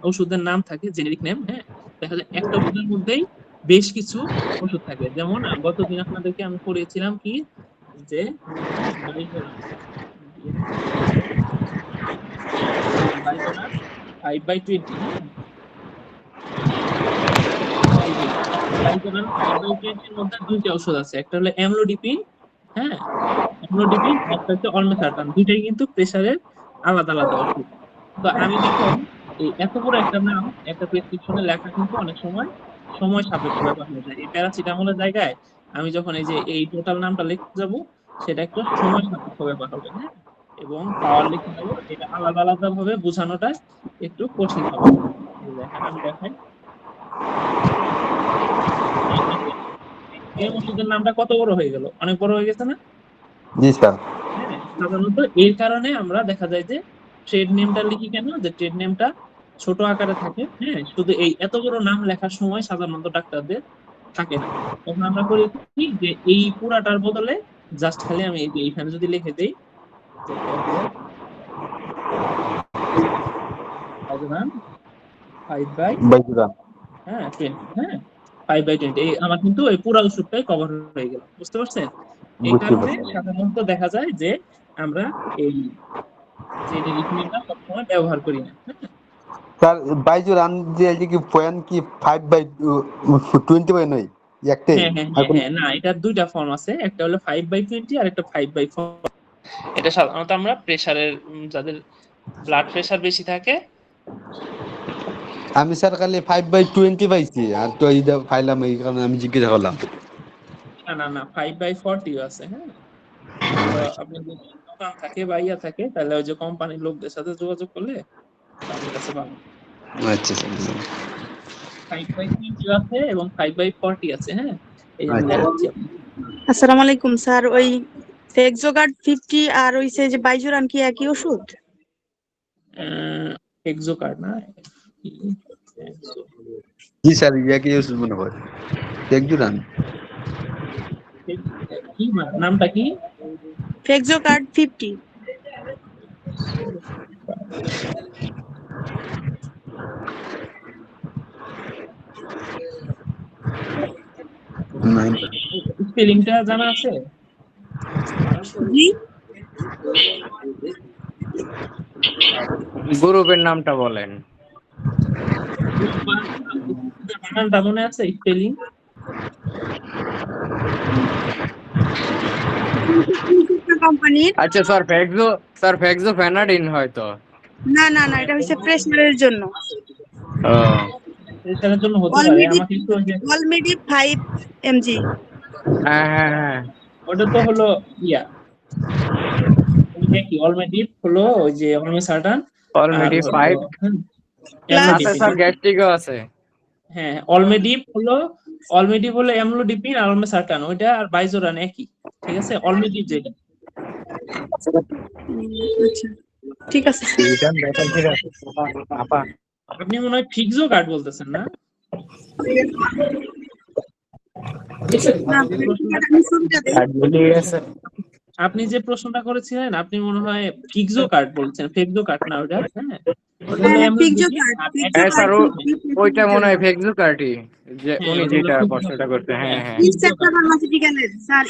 ওষুধের নাম থাকে জেনেরিক নেম। হ্যাঁ, দেখা যায় একটা ওষুধের মধ্যেই বেশ কিছু ওষুধ থাকে। যেমন গতদিন আপনাদেরকে আমি পড়িয়েছিলাম কি যে বাইকোনার, বাইকোনার 5/20। হ্যাঁ, এই যে বাইকোনার 5/20 এর মধ্যে দুইটা ওষুধ আছে, একটা হলো অ্যামলোডিপিন। হ্যাঁ, অ্যামলোডিপিন, একটা হচ্ছে অলমেসার্টান, দুইটাই কিন্তু প্রেসারের আলাদা আলাদা ওষুধ। তো আমি দেখুন এই এত বড় একটা নাম একটা প্রেসক্রিপশনে লেখা কিন্তু অনেক সময় সময় সাপেক্ষ ব্যাপার হয়ে যায়। এই প্যারাসিটামলের জায়গায় আমি যখন এই যে এই টোটাল নামটা লিখতে যাব, সেটা একটু সময় সাপেক্ষ ব্যাপার হবে, হ্যাঁ? এবং পাওয়ার লিখতে যাব, এটা আলাদা আলাদা ভাবে বোঝানোটা একটু কঠিন হবে। এই যে দেখেন আমি দেখাই, এই যে এই ওষুধের নামটা কত বড় হয়ে গেল, অনেক বড় হয়ে গেছে না? জি স্যার। হ্যাঁ, সাধারণত এর কারণে আমরা দেখা যায় যে ট্রেড নেমটা লিখি কেন, যে ট্রেড নেমটা ছোট আকারে থাকে, হ্যাঁ, শুধু এই এত বড় নাম লেখার সময় সাধারণত ডাক্তারদের থাকে না। তখন আমরা করি কি, যে এই পুরাটার বদলে জাস্ট খালি আমি এই যে এইখানে যদি লিখে দেই যে ট্যাবলেট 5/, বাইজুরা। হ্যাঁ 20, হ্যাঁ 5/20, এই আমার কিন্তু এই পুরো ওষুধটাই কভার হয়ে গেল, বুঝতে পারছেন? এই বুঝতে কারণে পারছি। সাধারণত দেখা যায় যে আমরা এই যে নিকনেমটা সবসময় ব্যবহার করি না, হ্যাঁ? স্যার বাইজুরান যে এই যে কি পয়েন্ট কি 5/20 বাই নয় একটাই হ্যাঁ হ্যাঁ আর হ্যাঁ কোন হ্যাঁ, না এটার দুইটা ফর্ম আছে, একটা হলো 5/20 আর একটা 5/4। এটা সাধারণত আমরা প্রেসারের, যাদের ব্লাড প্রেসার বেশি থাকে। আমি স্যার খালি 5/20 পাইছি আর তো এইটা ফাইলাম এই কারণে আমি জিজ্ঞাসা করলাম। না না না, 5/40 আছে, হ্যাঁ। তো আপনি যদি দোকান থাকে বা ইয়া থাকে, তাহলে ওই যে কোম্পানির লোকদের সাথে যোগাযোগ করলে তাদের কাছে পাবেন। আচ্ছা স্যার। 5/20 আছে এবং 5/40 আছে, হ্যাঁ। এই যে আমি আচ্ছা দেখাচ্ছি আপনাকে। আসসালামু আলাইকুম স্যার, ওই ফেক্সোগার্ড 50 আর ওইছে যে বাইজুরান কি একই ওষুধ? এক্সোকার্ড না, জি স্যার ইয়াকে ওষুধ মনে হয় একজুরান। কি নামটা কি? ফেক্সোগার্ড 50। স্পেলিংটা জানা আছে? জি, গ্রুপের নামটা বলেন। বানানটা মনে আছে স্পেলিং? কোম্পানির। আচ্ছা স্যার ফেক্সো ফেনাডিন হয়তো। না না না, এটা হচ্ছে প্রেশারের জন্য। ও প্রেসারের জন্য হতে পারে, অলরেডি আমাকে একটু ওই যে, 5 mg। হ্যাঁ হ্যাঁ হ্যাঁ। ওটা তো হলো ইয়া, ওইটা কি অলমেডিপ হলো ওই যে অলমেসার্টান, আর অলরেডি হলো 5 প্লাস আছে অ্যামলোডিপিন। স্যার, গ্যাস্ট্রিকও আছে। হ্যাঁ, অলমেডিপ হলো অ্যামলোডিপিন আর অলমেসার্টান, ওইটা আর বাইজোরান একই, ঠিক আছে? অলমেডিপ যেটা, আচ্ছা, ঠিক আছে। আপনি মনে হয় ফিক্সো কার্ড বলতেছেন না? না, যে প্রশ্নটা, আমি ছবিটা দেই। আপনি যে প্রশ্নটা করেছিলেন, আপনি মনে হয় ফিক্সো কার্ড বলছেন, ফেক্সো কার্ড না ওটা, হ্যাঁ। ওটা হলো হ্যাঁ, অ্যামলোডিপিন আর হ্যাঁ স্যার, ওইটা মনে হয় ফেক্সোগার্ড ফেক্সো কার্টি, যে হ্যাঁ উনি ওটা হলো যেটা ফিক্সো, প্রশ্নটা করতে। হ্যাঁ হ্যাঁ হ্যাঁ ফিক্সো ইনসেপ্টা কার্ড, ফার্মাসিউটিক্যালের স্যার,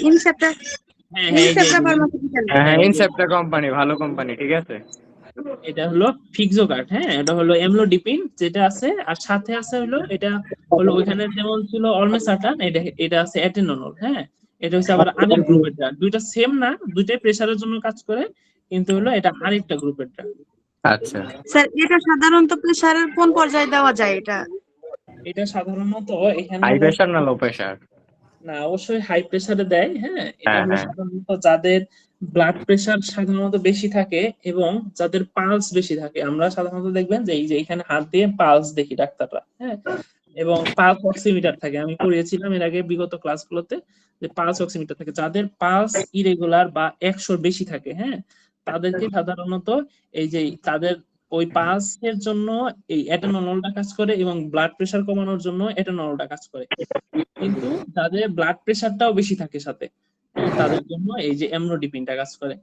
হ্যাঁ হ্যাঁ এই যে ইনসেপ্টা ফার্মাসিউটিক্যালের। হ্যাঁ হ্যাঁ, এই যে ইনসেপ্টা কোম্পানি ভালো কোম্পানি, ঠিক আছে। এটা হলো ফিক্সো কার্ড, হ্যাঁ। এটা হলো অ্যামলোডিপিন যেটা আছে, আর সাথে আছে হলো এটা হলো ওইখানে যেমন ছিল অলমেসার্টান, এটা এটা আছে অ্যাটেনোনল, হ্যাঁ। এটা হচ্ছে আবার আরেক গ্রুপের ড্রাগ, দুইটা সেম না, দুইটাই প্রেসারের জন্য কাজ করে, কিন্তু হলো এটা আরেকটা গ্রুপের ড্রাগ। আচ্ছা স্যার, এটা সাধারণত প্রেশারের কোন পর্যায়ে দেওয়া যায় এটা? এটা সাধারণত এখানে হাই হলো, প্রেশার না লো প্রেশার? না অবশ্যই হাই প্রেসারে দেয়, হ্যাঁ। এটা হ্যাঁ হলো হ্যাঁ। সাধারণত যাদের ব্লাড প্রেসার সাধারণত বেশি থাকে এবং যাদের পালস বেশি থাকে, আমরা সাধারণত দেখবেন যে এই যে এখানে হাত দিয়ে পালস দেখি ডাক্তাররা, হ্যাঁ। এবং পালস অক্সিমিটার থাকে, আমি পড়িয়েছিলাম এর আগে বিগত ক্লাসগুলোতে, যে পালস অক্সিমিটার থাকে, যাদের পালস ইরেগুলার বা 100-র বেশি থাকে, হ্যাঁ, তাদেরকে সাধারণত এই যে তাদের ওই পালসের জন্য এই এটানলটা কাজ করে এবং ব্লাড প্রেসার কমানোর জন্য এটানলটা কাজ করে। কিন্তু যাদের ব্লাড প্রেসারটাও বেশি থাকে সাথে, হ্যাঁ, তাদের জন্য এই যে অ্যামলোডিপিনটা কাজ করে।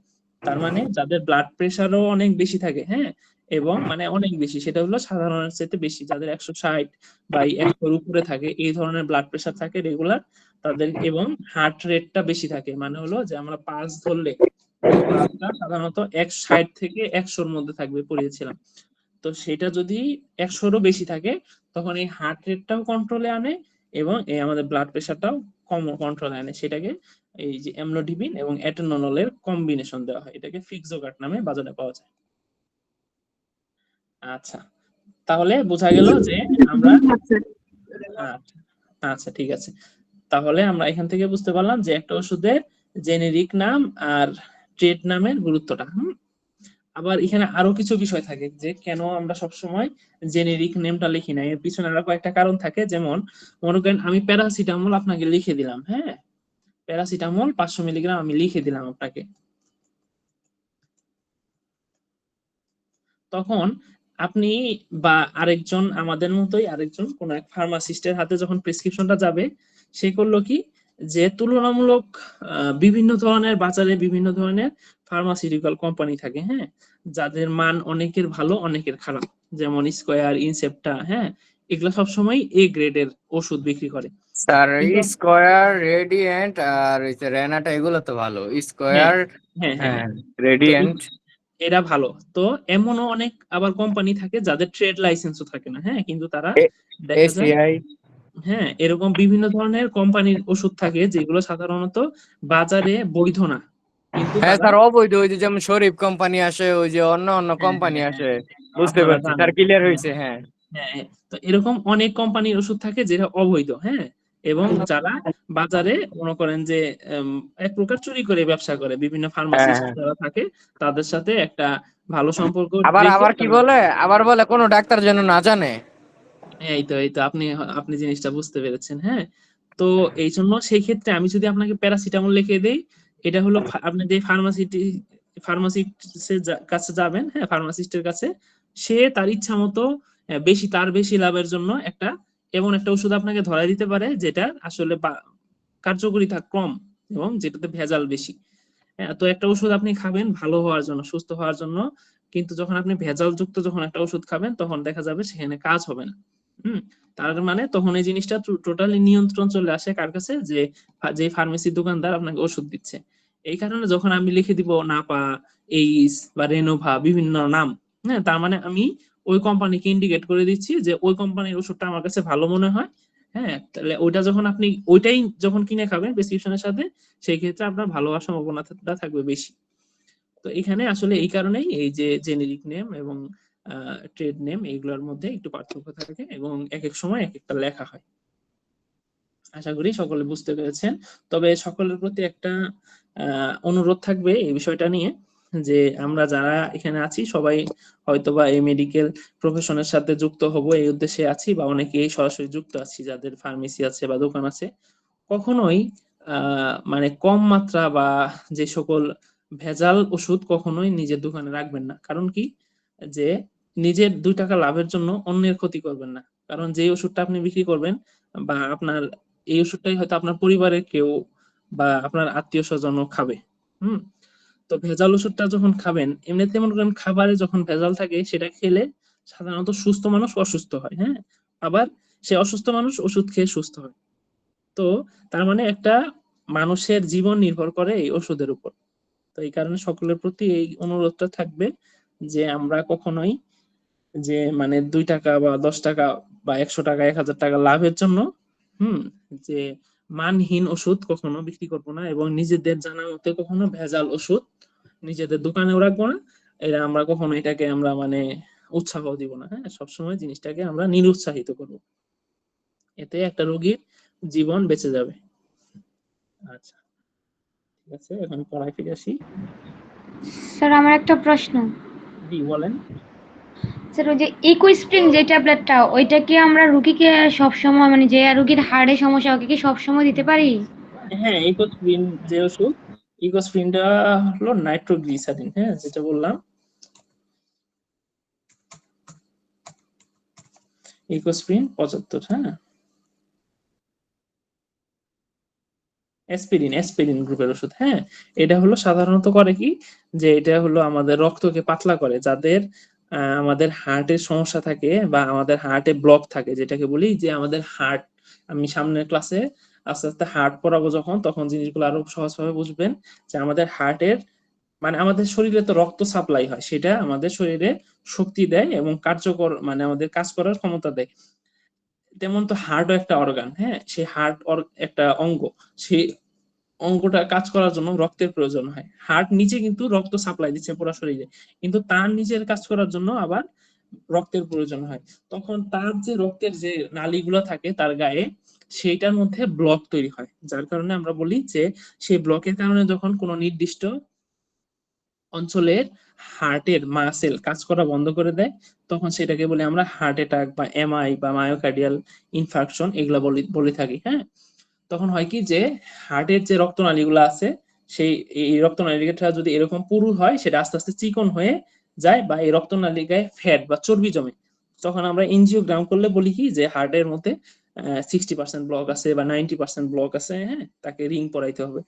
তার মানে যাদের ব্লাড প্রেসারও অনেক বেশি থাকে, হ্যাঁ, এবং মানে অনেক বেশি, সেটা হলো সাধারণের চাইতে বেশি, যাদের 160 বা 100-র উপরে থাকে, এই ধরনের ব্লাড প্রেসার থাকে রেগুলার তাদের, এবং হার্ট রেটটা বেশি থাকে, মানে হলো যে আমরা পালস ধরলে ওই পালসটা সাধারণত 160 থেকে 100-র মধ্যে থাকবে, পড়িয়েছিলাম। তো সেটা যদি 100-রও বেশি থাকে, তখন এই হার্ট রেটটাও কন্ট্রোলে আনে এবং এই আমাদের ব্লাড প্রেসারটাও কম কন্ট্রোলে আনে, সেটাকে এই যে অ্যামলোডিপিন এবং এটানলের কম্বিনেশন দেওয়া হয়, এটাকে ফিক্সোগার্ড নামে বাজারে পাওয়া যায়। আচ্ছা, তাহলে বোঝা গেল যে আমরা, আচ্ছা, আচ্ছা ঠিক আছে, তাহলে আমরা এখান থেকে বুঝতে পারলাম যে একটা ওষুধের জেনেরিক নাম আর ট্রেড নামের গুরুত্বটা। আবার এখানে আরো কিছু বিষয় থাকে যে কেন আমরা সবসময় জেনেরিক নেমটা লিখি না, এর পিছনে আরো কয়েকটা কারণ থাকে। যেমন মনে করেন আমি প্যারাসিটামল আপনাকে লিখে দিলাম, হ্যাঁ, প্যারাসিটামল 500 মিলিগ্রাম আমি লিখে দিলাম আপনাকে। তখন আপনি বা আরেকজন আমাদের মতোই আরেকজন কোন এক ফার্মাসিস্টের হাতে যখন প্রেসক্রিপশনটা যাবে, সে করলো কি যে তুলনামূলক বিভিন্ন ধরনের বাজারে বিভিন্ন ধরনের ফার্মাসিউটিক্যাল কোম্পানি থাকে, হ্যাঁ, যাদের মান অনেকের ভালো অনেকের খারাপ, যেমন স্কয়ার, ইনসেপ্টা, হ্যাঁ, এগুলো সবসময় এ গ্রেডের ওষুধ বিক্রি করে। স্যার কিন্তু স্কয়ার, রেডিয়েন্ট আর রেনাটা এগুলো তো ভালো। হ্যাঁ স্কয়ার, হ্যাঁ হ্যাঁ হ্যাঁ, তো রেডিয়েন্ট, এরা ভালো। তো এমনও অনেক আবার কোম্পানি থাকে যাদের ট্রেড লাইসেন্সও থাকে না, হ্যাঁ, কিন্তু তারা দেখা যায়, এসিআই। হ্যাঁ, এরকম বিভিন্ন ধরনের কোম্পানির ওষুধ থাকে যেগুলো সাধারণত বাজারে বৈধ না, কিন্তু হ্যাঁ তারা, স্যার, অবৈধ, ওই যে যেমন শরীফ কোম্পানি আসে, ওই যে অন্য অন্য হ্যাঁ কোম্পানি হ্যাঁ হ্যাঁ আসে। বুঝতে আপনারা পারছি জানেন, স্যার, ক্লিয়ার হ্যাঁ হয়েছে, হ্যাঁ। হ্যাঁ হ্যাঁ। তো এরকম অনেক কোম্পানির ওষুধ থাকে যেটা অবৈধ, হ্যাঁ, এবং যারা বাজারে মনে করেন যে এক প্রকার চুরি করে ব্যবসা করে, বিভিন্ন হ্যাঁ, ফার্মাসিস্ট হ্যাঁ। যারা থাকে তাদের সাথে একটা ভালো সম্পর্ক আবার রেখে আবার কি তারা, বলে, আবার বলে কোনো ডাক্তার যেন না জানে। এই তো আপনি আপনি জিনিসটা বুঝতে পেরেছেন, হ্যাঁ। তো এই জন্য সেই ক্ষেত্রে আমি যদি আপনাকে প্যারাসিটামল লিখে দেই, এটা হলো আপনি যে ফার্মাসিস্টের কাছে যাবেন, হ্যাঁ, ফার্মাসিস্টের কাছে, সে তার ইচ্ছা মতো তার বেশি লাভের জন্য একটা এমন একটা ওষুধ আপনাকে ধরাই দিতে পারে যেটা আসলে কার্যকারিতা কম এবং যেটাতে ভেজাল বেশি। হ্যাঁ, তো একটা ওষুধ আপনি খাবেন ভালো হওয়ার জন্য, সুস্থ হওয়ার জন্য, কিন্তু যখন আপনি ভেজাল যুক্ত যখন একটা ওষুধ খাবেন তখন দেখা যাবে সেখানে কাজ হবে না। হুম, তার মানে তখন এই জিনিসটা টোটালি নিয়ন্ত্রণ চলে আসে কার কাছে, যে যে ফার্মেসির দোকানদার আপনাকে ওষুধ দিচ্ছে। এই কারণে যখন আমি লিখে দিব নাপা, এইস বা রেনোভা বিভিন্ন নাম, হ্যাঁ, তার মানে আমি ওই কোম্পানিকে ইন্ডিকেট করে দিচ্ছি যে ওই কোম্পানির ওষুধটা আমার কাছে ভালো মনে হয়। হ্যাঁ, তাহলে ওইটা যখন আপনি ওইটাই যখন কিনে খাবেন প্রেসক্রিপশনের সাথে, সেই ক্ষেত্রে আপনার ভালো হওয়ার সম্ভাবনাটা থাকবে বেশি। তো এখানে আসলে এই কারণেই এই যে জেনেরিক নেম এবং ট্রেড নেম এইগুলোর মধ্যে একটু পার্থক্য থাকে এবং এক এক সময় এক একটা লেখা হয়। আশা করি সকলে বুঝতে পেরেছেন। তবে সকলের প্রতি একটা অনুরোধ থাকবে এই বিষয়টা নিয়ে, যে আমরা যারা এখানে আছি সবাই হয়তোবা এই মেডিকেল প্রফেশনের সাথে যুক্ত হব এই উদ্দেশ্যে আছি, বা অনেকেই সরাসরি যুক্ত আছি যাদের ফার্মেসি আছে বা দোকান আছে। কখনোই মানে কম মাত্রা বা যে সকল ভেজাল ওষুধ কখনোই নিজের দোকানে রাখবেন না। কারণ কি, যে নিজের 2 টাকা লাভের জন্য অন্যের ক্ষতি করবেন না। কারণ যে ওষুধটা আপনি বিক্রি করবেন বা আপনার এই ওষুধটাই হয়তো আপনার পরিবারের কেউ বা আপনার আত্মীয় স্বজনও খাবে। হুম, তো ভেজাল ওষুধটা যখন খাবেন, এমনিতে মনে করেন খাবারে যখন ভেজাল থাকে সেটা খেলে সাধারণত সুস্থ মানুষ অসুস্থ হয়, হ্যাঁ, আবার সে অসুস্থ মানুষ ওষুধ খেয়ে সুস্থ হয়। তো তার মানে একটা মানুষের জীবন নির্ভর করে এই ওষুধের উপর। তো এই কারণে সকলের প্রতি এই অনুরোধটা থাকবে যে আমরা কখনোই যে মানে 2 টাকা বা 10 টাকা বা 100 টাকা 1000 টাকা লাভের জন্য, হুম, যে মানহীন ওষুধ কখনো বিক্রি করবো না, এবং নিজেদের জানা মতে কখনো ভেজাল ওষুধ নিজেদের দোকানেও রাখবো না। এটা আমরা কখনো এটাকে আমরা মানে উৎসাহ দিব না, হ্যাঁ, সবসময় জিনিসটাকে আমরা নিরুৎসাহিত করবো। এতে একটা রোগীর জীবন বেঁচে যাবে। আচ্ছা ঠিক আছে, এখন পড়ায় ফিরে আসি। স্যার আমার একটা প্রশ্ন। জি বলেন। স্যার ওই যে ইকুইস্প্রিন যে ট্যাবলেটটা, ওইটা কি আমরা রুগীকে সবসময়, মানে যে রুগীর হার্টের সমস্যা, ওকে কি সবসময় দিতে পারি? হ্যাঁ, ইকোস্প্রিন যে ওষুধ, ইকোস্প্রিনটা হলো নাইট্রোগ্লিসারিন, হ্যাঁ, যেটা বললাম ইকোস্প্রিন 75, হ্যাঁ, অ্যাসপিরিন গ্রুপের ওষুধ, হ্যাঁ। এটা হলো সাধারণত করে কি, যে এটা হলো আমাদের রক্তকে পাতলা করে, যাদের আমাদের হার্টের সমস্যা থাকে বা আমাদের হার্টে ব্লক থাকে, যেটাকে বলি যে আমাদের হার্ট, আমি সামনের ক্লাসে আস্তে আস্তে হার্ট পড়াবো যখন, তখন জিনিসগুলো আরো সহজভাবে বুঝবেন, যে আমাদের হার্টের মানে আমাদের শরীরে তো রক্ত সাপ্লাই হয়, সেটা আমাদের শরীরে শক্তি দেয় এবং কার্যকর মানে আমাদের কাজ করার ক্ষমতা দেয়। তেমন তো হার্টও একটা অর্গান, হ্যাঁ, সেই হার্ট একটা অঙ্গ, সেই অঙ্গটা কাজ করার জন্য রক্তের প্রয়োজন হয়। হার্ট নিচে কিন্তু রক্ত সাপ্লাই দিচ্ছে পুরো শরীরে, কিন্তু তার নিজের কাজ করার জন্য আবার রক্তের প্রয়োজন হয়। তখন তার যে রক্তের যে নালীগুলো থাকে তার গায়ে, সেইটার মধ্যে ব্লক তৈরি হয়, যার কারণে আমরা বলি যে সেই ব্লকের কারণে যখন কোনো নির্দিষ্ট অঞ্চলের হার্টের মাসেল কাজ করা বন্ধ করে দেয়, তখন সেটাকে বলি আমরা হার্ট অ্যাটাক বা এমআই বা মায়োকার্ডিয়াল ইনফার্কশন, এগুলা বলে থাকি। হ্যাঁ, তখন হয় কি যে হার্টের যে রক্তনালীগুলো আছে, সেই এই রক্তনালিকা যদি এরকম পুরু হয়, সেটা আস্তে আস্তে চিকন হয়ে যায়, বা এই রক্তনালিকায় ফ্যাট বা চর্বি জমে। তখন আমরা এনজিওগ্রাম করলে বলি কি যে হার্টের মধ্যে 60% ব্লক আছে বা 90% ব্লক আছে, হ্যাঁ, তাকে রিং পরাইতে হবে।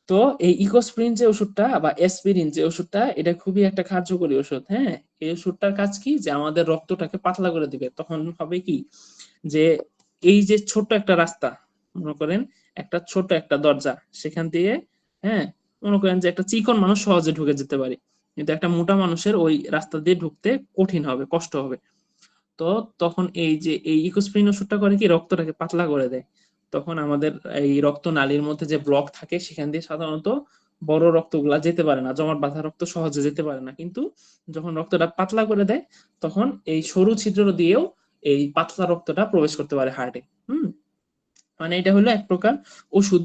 তো এই ইকোস্প্রিন যে ওষুধটা বা অ্যাসপিরিন যে ওষুধটা, এটা খুবই একটা কার্যকরী ওষুধ। হ্যাঁ, এই ওষুধটার কাজ কি যে আমাদের রক্তটাকে পাতলা করে দিবে। তখন হবে কি যে এই যে ছোট একটা রাস্তা, মনে করেন একটা ছোট একটা দরজা, সেখান দিয়ে, হ্যাঁ, মনে করেন যে একটা চিকন মানুষ সহজে ঢুকে যেতে পারে, কিন্তু একটা মোটা মানুষের ওই রাস্তা দিয়ে ঢুকতে কঠিন হবে, কষ্ট হবে। তো তখন এই যে এই ইকোস্প্রিন ওষুধটা করে কি রক্তটাকে পাতলা করে দেয়। তখন আমাদের এই রক্ত নালীর মধ্যে যে ব্লক থাকে, সেখান দিয়ে সাধারণত বড় রক্তগুলা যেতে পারে না, জমাট বাঁধা রক্ত সহজে যেতে পারে না। কিন্তু যখন রক্তটা পাতলা করে দেয়, তখন এই সরু ছিদ্র দিয়েও এই পাতলা রক্তটা প্রবেশ করতে পারে হার্টে। মানে এটা হলো এক প্রকার ওষুধ,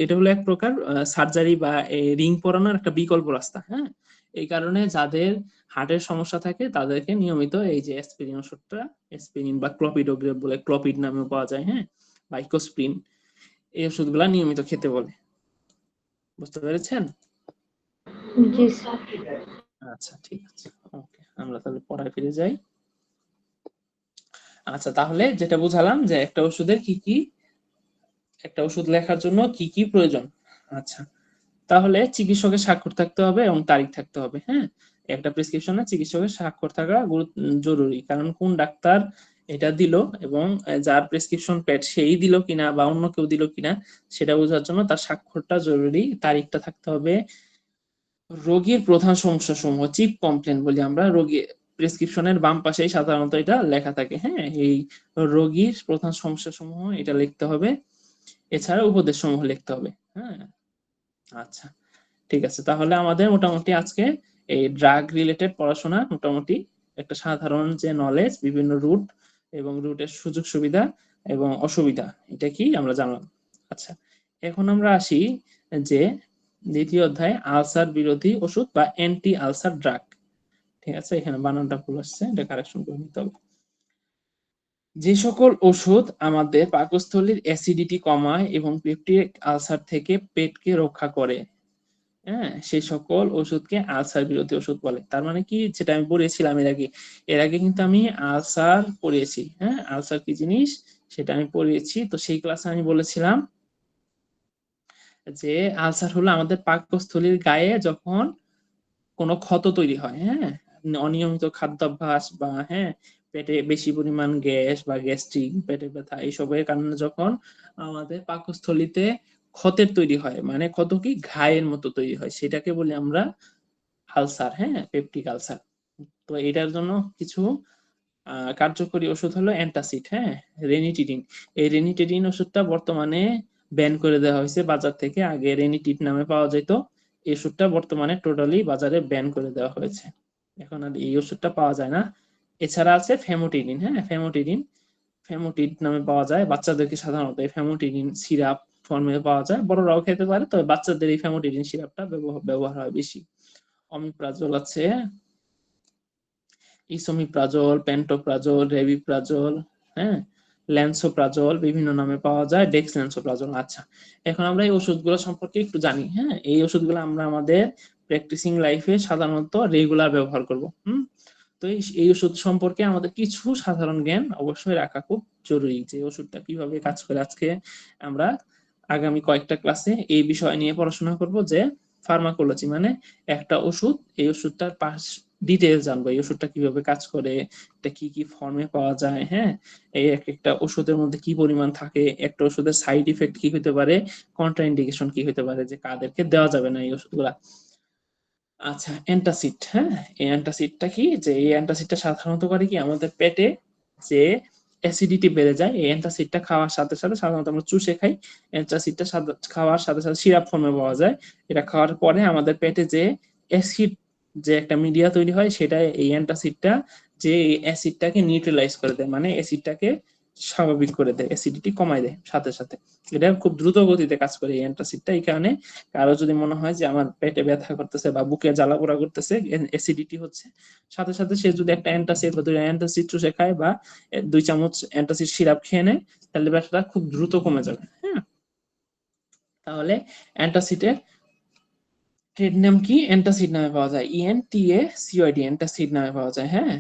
এটা হলো এক প্রকার সার্জারি বা রিং পরানোর একটা বিকল্প রাস্তা। হ্যাঁ, এই কারণে যাদের হার্টের সমস্যা থাকে তাদেরকে নিয়মিত এই যে অ্যাসপিরিন ওষুধটা, অ্যাসপিরিন বা ক্লপিডোগ্রেপ বলে, ক্লপিড নামেও পাওয়া যায়, হ্যাঁ, বা ইকোস্প্রিন, এই ওষুধগুলা নিয়মিত খেতে বলে। বুঝতে পেরেছেন? জি স্যার। আচ্ছা, ঠিক আছে, ওকে, আমরা তাহলে পড়ায় ফিরে যাই। আচ্ছা, তাহলে যেটা বুঝালাম যে একটা ওষুধের কি কি, একটা ওষুধ লেখার জন্য কি কি প্রয়োজন। আচ্ছা, তাহলে চিকিৎসকের স্বাক্ষর থাকতে হবে এবং তারিখ থাকতে হবে। হ্যাঁ, একটা প্রেসক্রিপশনে চিকিৎসকের স্বাক্ষর থাকা জরুরি, কারণ কোন ডাক্তার এটা দিল এবং যার প্রেসক্রিপশন প্যাড সেই দিল কিনা বা অন্য কেউ দিল কিনা, সেটা বোঝার জন্য তার স্বাক্ষরটা জরুরি। তারিখটা থাকতে হবে। রোগীর প্রধান সমস্যা সমূহ, চিফ কমপ্লেন বলি আমরা, রোগী প্রেসক্রিপশনের বাম পাশেই সাধারণত এটা লেখা থাকে। হ্যাঁ, এই রোগীর প্রধান সমস্যা সমূহ এটা লিখতে হবে। এছাড়া উপদেশ সমূহ লিখতে হবে। হ্যাঁ, আচ্ছা, ঠিক আছে, তাহলে আমাদের মোটামুটি আজকে এই ড্রাগ রিলেটেড পড়াশোনা, মোটামুটি একটা সাধারণ যে নলেজ, বিভিন্ন রুট এবং রুটের সুযোগ সুবিধা এবং অসুবিধা, এটা কি আমরা জানলাম। আচ্ছা, এখন আমরা আসি যে দ্বিতীয় অধ্যায়, আলসার বিরোধী ওষুধ বা অ্যান্টি আলসার ড্রাগ। ঠিক আছে, এখানে বানানটা ভুল আসছে, এটা কারেকশন করে নিতে হবে। যে সকল ওষুধ আমাদের পাকস্থলীর অ্যাসিডিটি কমায় এবং পেপটিক আলসার থেকে পেটকে রক্ষা করে, হ্যাঁ, সেই সকল ওষুধকে আলসার বিরোধী ওষুধ বলে। তার মানে কি, যেটা আমি পড়িয়েছিলাম এর আগে কিন্তু আমি আলসার পড়িয়েছি। হ্যাঁ, আলসার কি জিনিস সেটা আমি পড়িয়েছি। তো সেই ক্লাসে আমি বলেছিলাম যে আলসার হলো আমাদের পাকস্থলীর গায়ে যখন কোনো ক্ষত তৈরি হয়, হ্যাঁ, অনিয়মিত খাদ্যাভ্যাস বা, হ্যাঁ, পেটে বেশি পরিমাণ গ্যাস বা গ্যাস্ট্রিক, পেটে ব্যথা, এইসবের কারণে যখন আমাদের পাকস্থলীতে ক্ষতের তৈরি হয়, মানে ক্ষত কি ঘায়ের মতো তৈরি হয়, সেটাকে বলি আমরা আলসার। হ্যাঁ, পেপটিক আলসার। তো এটার জন্য কিছু কার্যকরী ওষুধ হলো অ্যান্টাসিড, হ্যাঁ, রেনিটিডিন। এই রেনিটিডিন ওষুধটা বর্তমানে ব্যান করে দেওয়া হয়েছে বাজার থেকে। আগে রেনিটিড নামে পাওয়া যেত, এই ওষুধটা বর্তমানে টোটালি বাজারে ব্যান করে দেওয়া হয়েছে, এখন আর এই ওষুধটা পাওয়া যায় না। এছাড়া আছে ফেমোটিডিন। হ্যাঁ, ফেমোটিড নামে পাওয়া যায়, বাচ্চাদেরকে সাধারণত এই ফেমোটিডিন সিরাপ ফর্মে পাওয়া যায়, বড়রাও খেতে পারে, তবে বাচ্চাদের এই ফেমোটিডিন সিরাপটা ব্যবহার হয় বেশি। অমিপ্রাজল আছে, ইসোমিপ্রাজল, পেন্টোপ্রাজল, রেবিপ্রাজল, হ্যাঁ, ল্যান্সোপ্রাজল, বিভিন্ন নামে পাওয়া যায়, ডেক্সল্যান্সোপ্রাজল। আচ্ছা, এখন আমরা এই ওষুধগুলো সম্পর্কে একটু জানি। হ্যাঁ, এই ওষুধগুলো আমরা আমাদের প্র্যাকটিসিং লাইফে সাধারণত রেগুলার ব্যবহার করব। তো এই ওষুধ সম্পর্কে আমাদের কিছু সাধারণ জ্ঞান অবশ্যই রাখা খুব জরুরি, যে ওষুধটা কিভাবে কাজ করে। আজকে আমরা আগামী কয়েকটা ক্লাসে এই বিষয় নিয়ে পড়াশোনা করব, যে ফার্মাকোলজি মানে একটা ওষুধ, এই ওষুধটার ডিটেইলস জানবো, এই ওষুধটা কিভাবে কাজ করে, এটা কি কি ফর্মে পাওয়া যায়, হ্যাঁ, এই একটা ওষুধের মধ্যে কি পরিমাণ থাকে, একটা ওষুধের সাইড ইফেক্ট কি হতে পারে, কন্ট্রাইন্ডিকেশন কি হতে পারে, যে কাদেরকে দেওয়া যাবে না এই ওষুধগুলা। আচ্ছা, অ্যান্টাসিড। হ্যাঁ, এই অ্যান্টাসিডটা কি, যে এই অ্যান্টাসিডটা সাধারণত করে কি, আমাদের পেটে যে অ্যাসিডিটি বেড়ে যায়, এই অ্যান্টাসিডটা খাওয়ার সাথে সাথে, সাধারণত আমরা চুষে খাই, অ্যান্টাসিডটা খাওয়ার সাথে সাথে সিরাপ ফর্মে পাওয়া যায়। এটা খাওয়ার পরে আমাদের পেটে যে অ্যাসিড, যে একটা মিডিয়া তৈরি হয়, সেটা এই অ্যান্টাসিডটা যে এই অ্যাসিডটাকে নিউট্রালাইজ করে দেয়, মানে অ্যাসিডটাকে স্বাভাবিক করে দেয়, অ্যাসিডিটি কমায় দেয় সাথে সাথে। এটা খুব দ্রুত গতিতে কাজ করে এই অ্যান্টাসিডটা। এই কারণে কারো যদি মনে হয় যে আমার পেটে ব্যথা করতেছে বা বুকে জ্বালা পোড়া করতেছে, অ্যাসিডিটি হচ্ছে, সাথে সাথে সে যদি একটা অ্যান্টাসিড বা 2 অ্যান্টাসিড চুষে খায় বা 2 চামচ অ্যান্টাসিড সিরাপ খেয়ে নেয়, তাহলে ব্যথাটা খুব দ্রুত কমে যাবে। হ্যাঁ, তাহলে অ্যান্টাসিডের ট্রেড নেম কি? অ্যান্টাসিড নামে পাওয়া যায়, ENTACID, অ্যান্টাসিড নামে পাওয়া যায়। হ্যাঁ,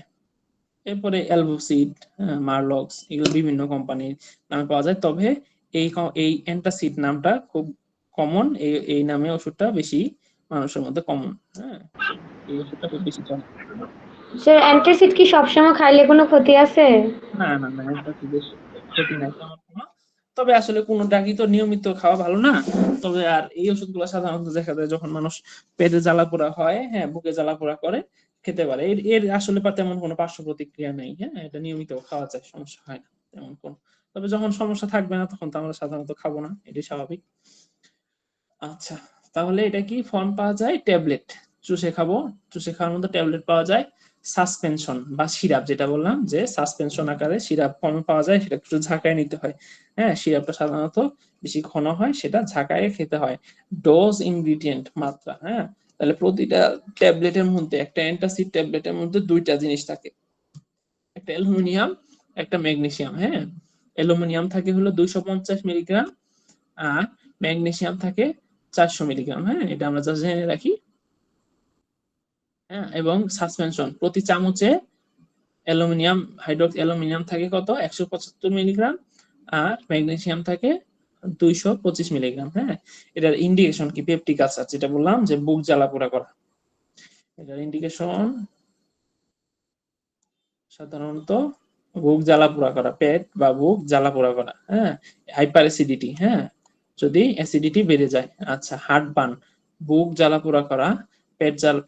এরপরে অ্যালবুসিড, মারলক্স, এগুলো বিভিন্ন কোম্পানির নামে পাওয়া যায়। তবে এই অ্যান্টাসিড নামটা খুব কমন, এই নামে ওষুধটা বেশি মানুষের মধ্যে কমন। হ্যাঁ, এই ওষুধটা খুব বেশি চলে। স্যার অ্যান্টাসিড কি সবসময় খাইলে কোনো ক্ষতি আছে? না না না, অ্যান্টাসিডের ক্ষতি নাই তেমন কোনো। তবে আসলে কোনোটাই তো নিয়মিত খাওয়া ভালো না। তবে আর এই ওষুধগুলো সাধারণত দেখা যায় যখন মানুষ পেটে জ্বালা পোড়া হয়, হ্যাঁ, বুকে জ্বালা পোড়া করে, খেতে পারে। এর এর আসলে তেমন কোনো পার্শ্ব প্রতিক্রিয়া নেই। হ্যাঁ, এটা নিয়মিত খাওয়া যায়, সমস্যা হয় না তেমন কোনো। তবে যখন সমস্যা থাকবে না তখন তো আমরা সাধারণত খাবো না, এটাই স্বাভাবিক। আচ্ছা, তাহলে এটা কি ফর্ম পাওয়া যায়? ট্যাবলেট চুষে খাবো, চুষে খাওয়ার মধ্যে ট্যাবলেট পাওয়া যায়। সাসপেনশন বা সিরাপ, যেটা বললাম যে সাসপেনশন আকারে সিরাপ ফর্মে পাওয়া যায়, সেটা একটু ঝাঁকায় নিতে হয়। হ্যাঁ, সিরাপটা সাধারণত বেশি ঘন হয়, সেটা ঝাঁকায় খেতে হয়। ডোজ, ইনগ্রিডিয়েন্ট, মাত্রা। হ্যাঁ, তাহলে প্রতিটা ট্যাবলেটের মধ্যে, একটা অ্যান্টাসিড ট্যাবলেটের মধ্যে 2টা জিনিস থাকে, একটা অ্যালুমিনিয়াম, একটা ম্যাগনেসিয়াম। হ্যাঁ, অ্যালুমিনিয়াম থাকে হলো 250 মিলিগ্রাম, আর ম্যাগনেসিয়াম থাকে 400 মিলিগ্রাম। হ্যাঁ, এটা আমরা জাস্ট জেনে রাখি। হ্যাঁ, এবং সাসপেনশন প্রতি চামচে অ্যালুমিনিয়াম হাইড্রক্সি অ্যালুমিনিয়াম থাকে কত? 175 মিলিগ্রাম, আর ম্যাগনেসিয়াম থাকে 225 মিলিগ্রাম। হ্যাঁ, এটার ইন্ডিকেশন কি? পেপটিক আলসার, যেটা বললাম যে বুক জ্বালা পোড়া করা। এটার ইন্ডিকেশন সাধারণত বুক জ্বালা পোড়া করা, পেট বা বুক জ্বালা পোড়া করা। হ্যাঁ, হাইপার অ্যাসিডিটি, হ্যাঁ, যদি অ্যাসিডিটি বেড়ে যায়। আচ্ছা, হার্টবার্ন, বুক জ্বালা পোড়া করা,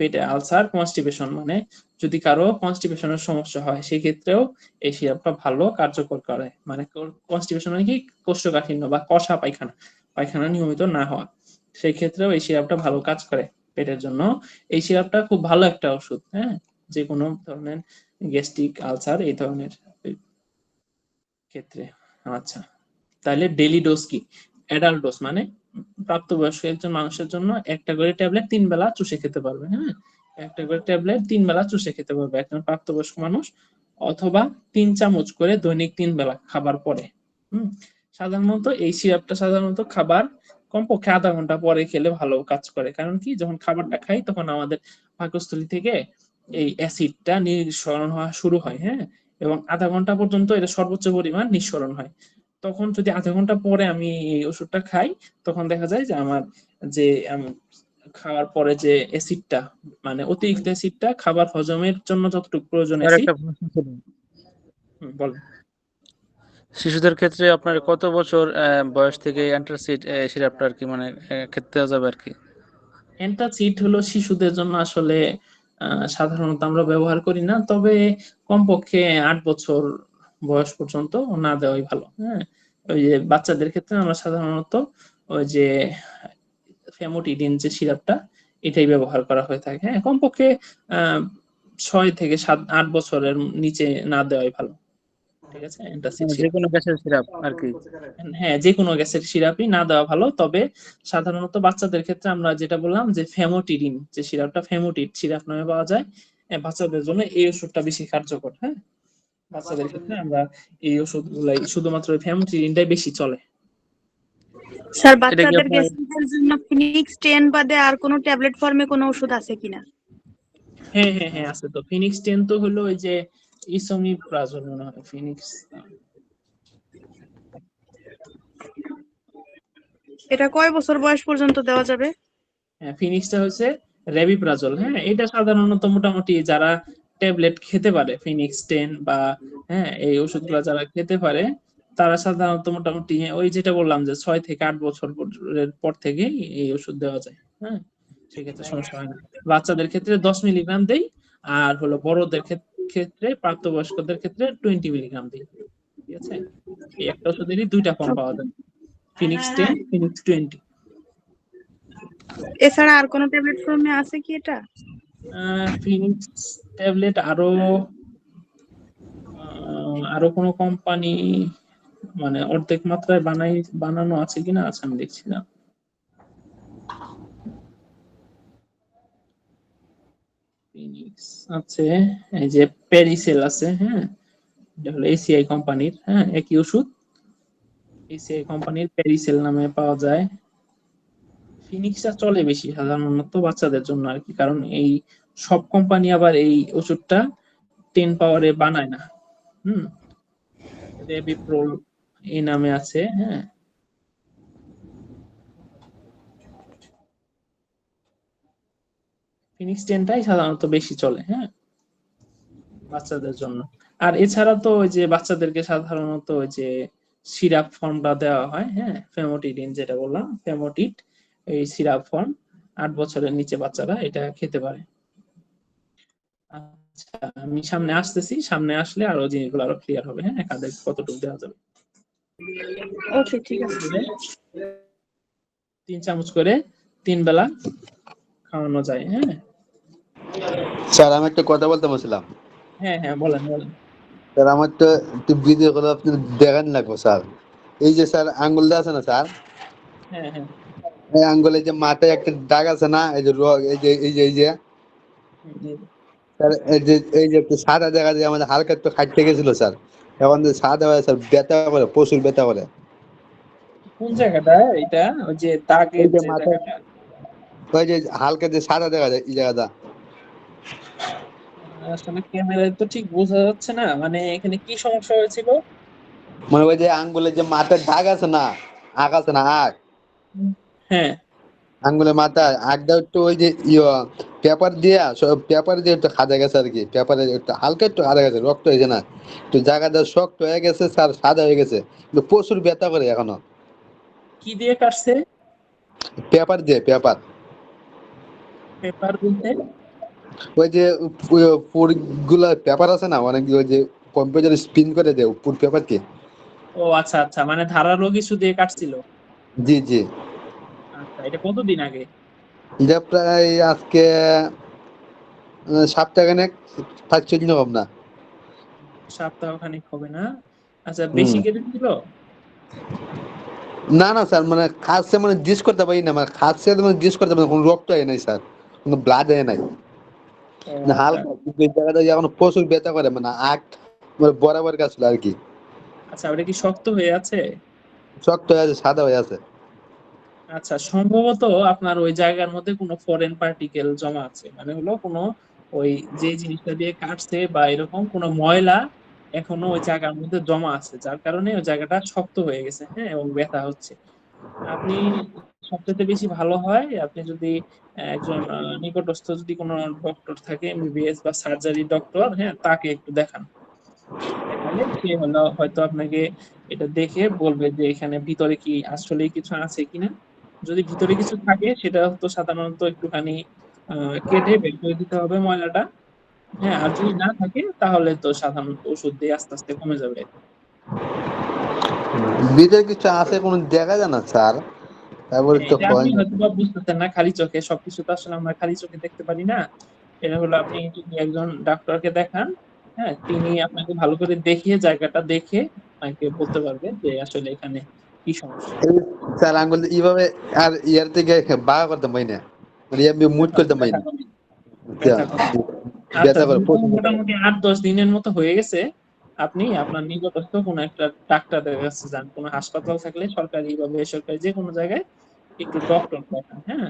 পেটে আলসার, কনস্টিপেশন, মানে যদি কারো কনস্টিপেশনের সমস্যা হয় সেই ক্ষেত্রেও এই সিরাপটা ভালো কার্যকর করে। মানে কনস্টিপেশন মানে কি? কোষ্ঠকাঠিন্য বা কষা পায়খানা, পায়খানা নিয়মিত না হওয়া, সেই ক্ষেত্রেও এই সিরাপটা ভালো কাজ করে পেটের জন্য। এই সিরাপটা খুব ভালো একটা ওষুধ। হ্যাঁ, যে কোনো ধরনের গ্যাস্ট্রিক আলসার এই ধরনের ক্ষেত্রে। আচ্ছা, তাহলে ডেইলি ডোজ কি? অ্যাডাল্ট ডোজ মানে প্রাপ্তবয়স্ক একজন মানুষের জন্য একটা করে ট্যাবলেট 3 বেলা চুষে খেতে পারবে। হ্যাঁ, একটা করে ট্যাবলেট 3 বেলা চুষে খেতে পারবে একজন প্রাপ্তবয়স্ক মানুষ, অথবা 3 চামচ করে দৈনিক 3 বেলা খাবার পরে। হুম, সাধারণত এই সিরাপটা সাধারণত খাবার কমপক্ষে আধা ঘন্টা পরে খেলে ভালো কাজ করে। কারণ কি? যখন খাবারটা খাই তখন আমাদের পাকস্থলী থেকে এই অ্যাসিডটা নিঃসরণ হওয়া শুরু হয়। হ্যাঁ, এবং আধা ঘন্টা পর্যন্ত এটা সর্বোচ্চ পরিমাণ নিঃসরণ হয়। তখন যদি আধা ঘন্টা পরে আমি এই ওষুধটা খাই, তখন দেখা যায় যে আমার যে খাওয়ার পরে যে অ্যাসিডটা, মানে অতিরিক্ত অ্যাসিডটা খাবার হজমের জন্য যতটুকু প্রয়োজন আর অ্যাসিড। একটা প্রশ্ন ছিল, বলেন। শিশুদের ক্ষেত্রে আপনার কত বছর বয়স থেকে অ্যান্টাসিড সিরাপটা আর কি মানে খেতে দেওয়া যাবে আর কি? অ্যান্টাসিড হলো শিশুদের জন্য আসলে সাধারণত আমরা ব্যবহার করি না, তবে কমপক্ষে 8 বছর বয়স পর্যন্ত না দেওয়াই ভালো। হ্যাঁ, ওই যে বাচ্চাদের ক্ষেত্রে আমরা সাধারণত ওই যে ফ্যামোটিডিন যে সিরাপটা, এটাই ব্যবহার করা হয়ে থাকে। হ্যাঁ, কমপক্ষে 6 থেকে 8 বছরের নিচে না দেওয়াই ভালো। ঠিক আছে, অ্যান্টাসিড মানে যে সিরাপ। কোনো গ্যাসের সিরাপ আর কি? হ্যাঁ, যে কোনো গ্যাসের সিরাপই না দেওয়া ভালো। তবে সাধারণত বাচ্চাদের ক্ষেত্রে আমরা যেটা বললাম যে ফ্যামোটিডিন যে সিরাপটা, ফ্যামোটিড সিরাপ নামে পাওয়া যায়, বাচ্চাদের জন্য এই ওষুধটা বেশি কার্যকর। হ্যাঁ, বাচ্চাদের ক্ষেত্রে আমরা এই ওষুধগুলাই, শুধুমাত্র ফ্যামোটিডিনটাই বেশি চলে। স্যার এটা কি বাচ্চাদের আপনার গ্যাস্ট্রিকের জন্য ফিনিক্স 10 বাদে আর কোনো ট্যাবলেট ফর্মে কোনো ওষুধ আছে কিনা? হ্যাঁ হ্যাঁ হ্যাঁ, আছে তো। ফিনিক্স 10 তো হলো ওই যে ইসোমিপ্রাজল মনে হয় ফিনিক্স। এটা কয় বছর বয়স পর্যন্ত দেওয়া যাবে? হ্যাঁ, ফিনিক্সটা হচ্ছে রেবিপ্রাজল। হ্যাঁ, এটা সাধারণত মোটামুটি যারা ট্যাবলেট খেতে পারে, ফিনিক্স 10 বা হ্যাঁ এই ওষুধগুলো যারা খেতে পারে, তারা সাধারণত মোটামুটি ওই যেটা বললাম যে 6 থেকে 8 বছর পর থেকে এই ওষুধ দেওয়া যায়। হ্যাঁ, সেক্ষেত্রে সমস্যা হয় না। বাচ্চাদের ক্ষেত্রে 10 মিলিগ্রাম দেই, আর হলো বড়দের ক্ষেত্রে প্রাপ্তবয়স্কদের ক্ষেত্রে 20 মিলিগ্রাম দিই। ঠিক আছে, এই একটা ওষুধেরই 2টা ফর্ম পাওয়া যায়, ফিনিক্স 10, ফিনিক্স 20। এছাড়া আর কোনো ট্যাবলেট ফর্মে আছে কি এটা? ফিনিক্স ট্যাবলেট আরো আরো কোনো কোম্পানি মানে অর্ধেক মাত্রায় বানানো আছে কিনা, আচ্ছা আমি দেখছি না। ফিনিক্স আছে, এই যে পেরিসেল আছে, হ্যাঁ এটা হলো এসিআই কোম্পানির, হ্যাঁ একই ওষুধ, এসিআই কোম্পানির পেরিসেল নামে পাওয়া যায়। ফিনিক্সটা চলে বেশি সাধারণত বাচ্চাদের জন্য আর কি, কারণ এই সব কোম্পানি আবার এই ওষুধটা 10 পাওয়ারে বানায় না। হুম, রেবিপ্রোল এই নামে আছে, হ্যাঁ ফিনিক্স 10টাই সাধারণত বেশি চলে, হ্যাঁ বাচ্চাদের জন্য। আর এছাড়া তো ওই যে বাচ্চাদেরকে সাধারণত ওই যে সিরাপ ফর্মটা দেওয়া হয়, হ্যাঁ ফেমোটিডিন যেটা বললাম, ফেমোটিড, এই সিরাপ ফর্ম 8 বছরের নিচে বাচ্চারা এটা খেতে পারে। আচ্ছা আমি সামনে আসতেছি, সামনে আসলে আরো জিনিসগুলো আরো ক্লিয়ার হবে, হ্যাঁ কাদের কতটুকু দেওয়া যাবে। ওকে, ঠিক আছে। 3 চামচ করে 3 বেলা খাওয়ানো যায়, হ্যাঁ। স্যার আমি একটা কথা বলতে বলছিলাম। হ্যাঁ হ্যাঁ বলেন বলেন। স্যার আমার তো একটু ভিডিও করে আপনি দেখান লাগবে স্যার। এই যে স্যার আঙ্গুলটা আছে না স্যার, হ্যাঁ হ্যাঁ এই আঙ্গুলের যে মাথায় একটা দাগ আছে না, এই যে এই যে হুম, স্যার, এই যে একটু সাদা দেখা যায়, আমাদের হালকা একটু খাটতে গেছিল স্যার, এখন যে সাদা হয় স্যার, ব্যথা করে, প্রচুর ব্যথা করে। কোন জায়গাটা এটা, ওই যে এই দাগের যে যে মাথায় জায়গাটা? ওই যে হালকা যে সাদা দেখা যায় এই জায়গাটা, আসলে ক্যামেরায় তো ঠিক বোঝা যাচ্ছে না, মানে এখানে কি সমস্যা হয়েছিল? মানে ওই যে আঙ্গুলের যে মাথায় দাগ আছে না, আগ আছে না, আগ, হ্যাঁ আঙ্গুলের মাথায় আগটা একটু ওই যে পেপার দিয়ে একটু খাদা গেছে আর কি, পেপারে একটু হালকা একটু খাদা গেছে, রক্ত হয়েছে না, একটু জায়গাটা শক্ত হয়ে গেছে স্যার, সাদা হয়ে গেছে, কিন্তু প্রচুর ব্যথা করে এখনো। কি দিয়ে কাটছে? পেপার পেপার বলতে? ওই যে গুলা পেপার আছে না অনেক, ওই যে কম্পিউটার স্পিন করে দেয় উপর পেপার কে। ও আচ্ছা আচ্ছা, মানে ধারালো কিছু দিয়ে কাটছিল। জি জি। আচ্ছা এটা কতদিন আগে? এটা প্রায় আজকে সপ্তাহখানেক, 5-6 দিন হবে না। সপ্তাহ খানিক হবে না। আচ্ছা হুম। বেশি কেটেছিল? না না স্যার, মানে খাচ্ছে, মানে ডিস করতে পারি না, মানে খাচ্ছে মানে ডিস করতে পারি না, কোনো রক্ত হয় নাই স্যার, কোনো ব্লাড হয় নাই, ও মানে আচ্ছা হালকা কিন্তু এই জায়গাটা এখন প্রচুর ব্যথা করে, মানে আগ মানে বরাবর গেছিল আর কি, আচ্ছা, ওটা কি শক্ত হয়ে আছে? শক্ত হয়ে আছে, সাদা হয়ে আছে। আচ্ছা সম্ভবত আপনার ওই জায়গার মধ্যে কোনো ফরেন পার্টিকেল জমা আছে, মানে হলো কোনো ওই যে জিনিসটা দিয়ে কাটছে বা এরকম কোনো ময়লা এখনো ওই জায়গার মধ্যে জমা আছে, যার কারণে ওই জায়গাটা শক্ত হয়ে গেছে, হ্যাঁ এবং ব্যথা হচ্ছে। আপনি সবচেয়ে বেশি ভালো হয় আপনি যদি একজন নিকটস্থ যদি কোনো ডক্টর থাকে, এমবিবিএস বা সার্জারি ডক্টর, হ্যাঁ তাকে একটু দেখান। দেখালে সে হলো হয়তো আপনাকে এটা দেখে বলবে যে এখানে ভিতরে কি আসলেই কিছু আছে কিনা। যদি ভিতরে কিছু থাকে সেটা তো সাধারণত একটুখানি কেটে বের করে দিতে হবে ময়লাটা, হ্যাঁ আর যদি না থাকে তাহলে তো সাধারণত ওষুধ দিয়ে আস্তে আস্তে কমে যাবে। ভিতরে কিছু আছে কোনো দেখা যায় না স্যার, তারপরে হ্যাঁ তো এটা হয় আপনি না। হয়তো বা বুঝতেছেন না খালি চোখে, সবকিছু তো আসলে আমরা খালি চোখে দেখতে পারি না। এটা হলো আপনি যদি একজন ডাক্তারকে দেখান, হ্যাঁ তিনি আপনাকে ভালো করে দেখিয়ে জায়গাটা দেখে আপনাকে বলতে পারবে যে আসলে এখানে কি সমস্যা। এই স্যার আঙ্গুল এইভাবে আর ইয়ার থেকে বাঁকা করতে পারি না, মানে এমনি মুট ব্যথা করতে পারি ব্যথা না। করে, আচ্ছা, ব্যথা করে। আচ্ছা ব্যথা করে, যেহেতু প্রচুর ব্যথা করে। মোটামুটি 8-10 দিনের মতো হয়ে গেছে, আপনি আপনার নিকটস্থ কোনো একটা ডাক্তারের কাছে যান, কোনো হাসপাতাল থাকলে সরকারি বা বেসরকারি যে কোনো জায়গায় একটু ডক্টর দেখান, হ্যাঁ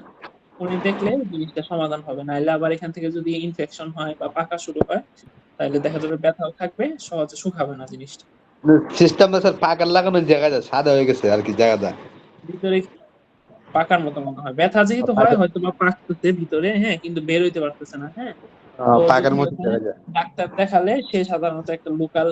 উনি দেখলে জিনিসটা সমাধান হবে, নাইলে আবার এখান থেকে যদি ইনফেকশন হয় বা পাকা শুরু হয় তাহলে দেখা যাবে ব্যথাও থাকবে, সহজে শুকাবে না জিনিসটা। সিস্টেমটা স্যার পাকার লাগানো জায়গা যায়, সাদা হয়ে গেছে আর কি জায়গাটা। ভিতরে পাকার মতো মনে হয়, ব্যথা যেহেতু হয় পাকা, হয়তো বা পাকতেছে ভিতরে, হ্যাঁ কিন্তু বের হইতে পারতেছে না, হ্যাঁ তো পাকার যদি মতো ওখানে জায়গা যায়। ডাক্তার দেখালে সে সাধারণত একটা লোকাল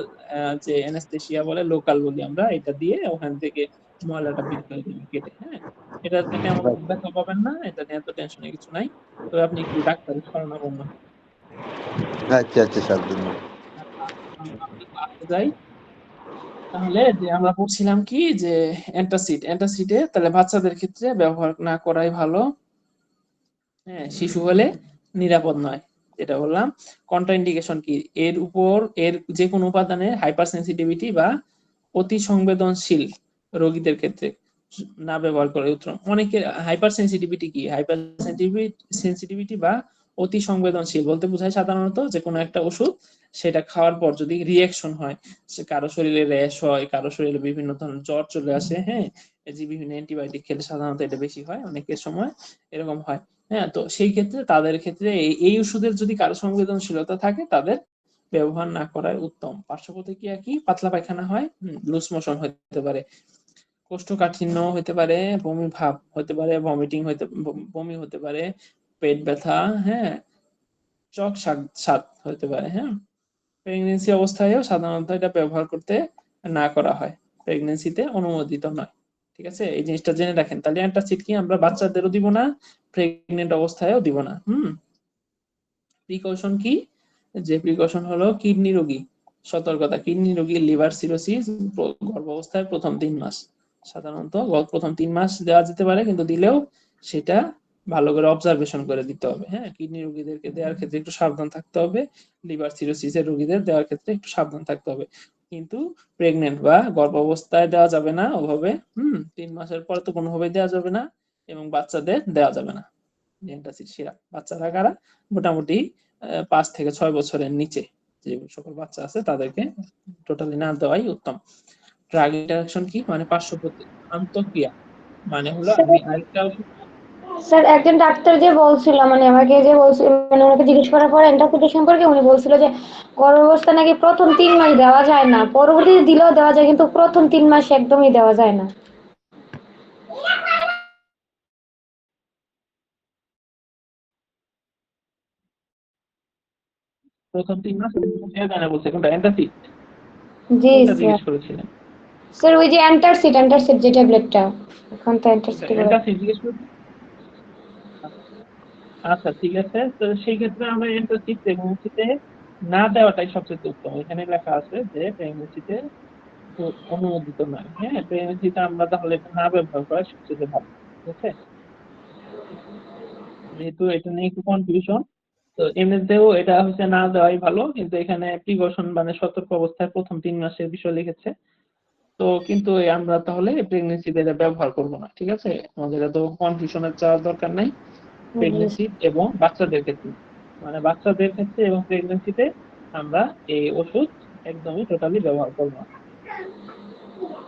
যে অ্যানেস্থেসিয়া বলে, লোকাল বলি আমরা, এটা দিয়ে ওখান থেকে ময়লাটা বের করে দিবে কেটে, হ্যাঁ এটাতে তেমন ব্যথা পাবেন না, এটা নিয়ে এত টেনশনের কিছু নাই। তো আপনি একটু ডাক্তারের শরণাপন্ন হন। আচ্ছা আচ্ছা স্যার, ধন্যবাদ। আমরা ক্লাসে যাই। তাহলে যে আমরা পড়ছিলাম কি যে অ্যান্টাসিডে তাহলে বাচ্চাদের ক্ষেত্রে ব্যবহার না করাই ভালো, হ্যাঁ শিশু হলে নিরাপদ নয়। যেটা বললাম কন্ট্রাইন্ডিকেশন কি, এর উপর এর যে কোনো উপাদানের হাইপার সেন্সিটিভিটি বা অতি সংবেদনশীল রোগীদের ক্ষেত্রে না ব্যবহার করে উত্তম। অনেকে হাইপার সেন্সিটিভিটি কি, হাইপার সেন্সিটিভিটি বা অতি সংবেদনশীল বলতে বোঝায় সাধারণত যে কোনো একটা ওষুধ সেটা খাওয়ার পর যদি রিয়াকশন হয়, সে কারো শরীরে র্যাশ হয়, কারো শরীরে বিভিন্ন ধরনের জ্বর চলে আসে, হ্যাঁ, এই যে বিভিন্ন অ্যান্টিবায়োটিক খেলে সাধারণত এটা বেশি হয়, অনেকের সময় এরকম হয়। হ্যাঁ, তো সেই ক্ষেত্রে তাদের ক্ষেত্রে এই ওষুধের যদি কারো সংবেদনশীলতা থাকে তাদের ব্যবহার না করাই উত্তম। পার্শ্ব প্রতিক্রিয়া কি, পাতলা পায়খানা হয়, লুজ মোশন হতে পারে, কোষ্ঠকাঠিন্য হতে পারে, বমি ভাব হতে পারে, বমি হতে পারে, পেট ব্যথা, হ্যাঁ, চোখ স্বাদ হতে পারে। হ্যাঁ, প্রেগনেন্সি অবস্থায়ও সাধারণত এটা ব্যবহার করতে না করা হয়, প্রেগনেন্সিতে অনুমোদিত নয়। ঠিক আছে, এই জিনিসটা জেনে রাখেন। তাহলে অ্যান্টাসিড কি আমরা বাচ্চাদেরও দিব না, প্রেগনেন্ট অবস্থায়ও দিব না। প্রিকশন কি, যে প্রিকশন হলো কিডনি রোগী সতর্কতা, কিডনি রোগীর লিভার সিরোসিস গর্ভাবস্থায় প্রথম 3 মাস, সাধারণত প্রথম 3 মাস দেওয়া যেতে পারে, কিন্তু দিলেও সেটা ভালো করে অবজারভেশন করে দিতে হবে। হ্যাঁ, কিডনি রোগীদেরকে দেওয়ার ক্ষেত্রে একটু সাবধান থাকতে হবে, লিভার সিরোসিসের রোগীদের দেওয়ার ক্ষেত্রে একটু সাবধান থাকতে হবে, কিন্তু প্রেগনেন্ট বা গর্ভাবস্থায় দেওয়া যাবে না ওভাবে। 3 মাসের পর তো কোনোভাবে দেওয়া যাবে না, এবং বাচ্চাদের দেওয়া যাবে না অ্যান্টাসিড সিরাপ। বাচ্চারা কারা, মোটামুটি 5 থেকে 6 বছরের নিচে যে সকল বাচ্চা আছে তাদেরকে টোটালি না দেওয়াই উত্তম। ড্রাগ ইন্টারাকশন কি, মানে পার্শ্ব আন্তঃক্রিয়া, মানে হলো আমি আরেকটা স্যার একজন ডাক্তার যে বলছিল, মানে আমাকে যে বলছিল, মানে ওনাকে জিজ্ঞেস করার পর অ্যান্টাসিড সম্পর্কে উনি বলছিল যে গর্ভাবস্থা নাকি প্রথম 3 মাস দেওয়া যায় না, পরবর্তীতে দিলেও দেওয়া যায়, কিন্তু প্রথম 3 মাস একদমই দেওয়া যায় না। প্রথম 3 মাস বলছে কোনটা, অ্যান্টাসিড জি কোনটা স্যার। জিজ্ঞেস করেছিলেন? স্যার ওই যে অ্যান্টাসিড যে ট্যাবলেটটা, এখন তো অ্যান্টাসিড বলে। অ্যান্টাসিড জিজ্ঞেস করেছেন? আচ্ছা ঠিক আছে, তো সেই ক্ষেত্রে আমরা অ্যান্টাসিড প্রেগন্যান্সিতে না দেওয়াটাই সবচেয়ে উত্তম। এখানে লেখা আছে যে প্রেগন্যান্সিতে অনুমোদিত নয়। হ্যাঁ, প্রেগন্যান্সিতে আমরা তাহলে এটা না ব্যবহার করা সবচেয়ে ভালো। ঠিক আছে, যেহেতু এটা নিয়ে একটু কনফিউশন, তো এমনিতেও এটা হচ্ছে না দেওয়াই ভালো, কিন্তু এখানে প্রিকশন মানে সতর্ক অবস্থায় প্রথম 3 মাসের বিষয় লিখেছে। তো কিন্তু আমরা তাহলে প্রেগনেন্সিতে এটা ব্যবহার করব না। ঠিক আছে, আমাদের এত কনফিউশনের যাওয়ার দরকার নাই। প্রেগনেন্সি এবং বাচ্চাদের ক্ষেত্রে, মানে বাচ্চাদের ক্ষেত্রে এবং প্রেগনেন্সিতে আমরা এই ওষুধ একদমই টোটালি ব্যবহার করব না।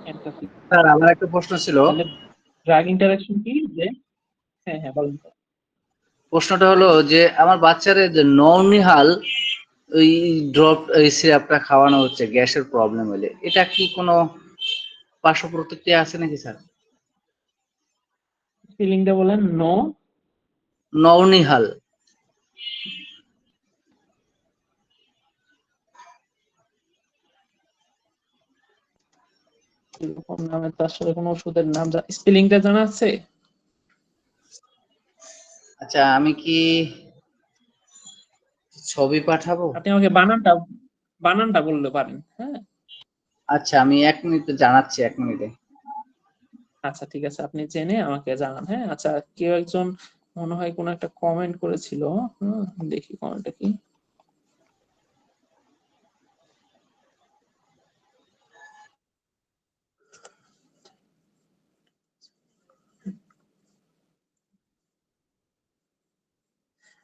অ্যান্টাসিড। স্যার আমার একটা প্রশ্ন ছিল। তাহলে ড্রাগ ইন্টারাকশন কি, যে হ্যাঁ হ্যাঁ বলুন। প্রশ্নটা হলো যে আমার বাচ্চারে যে নওনিহাল ওই ড্রপ এই সিরাপটা খাওয়ানো হচ্ছে গ্যাসের প্রবলেম হলে, এটা কি কোনো পার্শ্ব প্রতিক্রিয়া আছে নাকি স্যার? স্পেলিংটা বলেন। নওনিহাল। এরকম নামে তো আসলে কোনো ওষুধের নাম স্পেলিংটা জানা আছে? আচ্ছা আমি কি ছবি পাঠাবো? আপনি আমাকে বানানটা বললে পারেন। হ্যাঁ, আচ্ছা আমি 1 মিনিটে জানাচ্ছি, 1 মিনিটে। আচ্ছা ঠিক আছে, আপনি জেনে আমাকে জানান। হ্যাঁ, আচ্ছা কেউ একজন মনে হয় কোনো একটা কমেন্ট করেছিল, দেখি কমেন্টটা কি।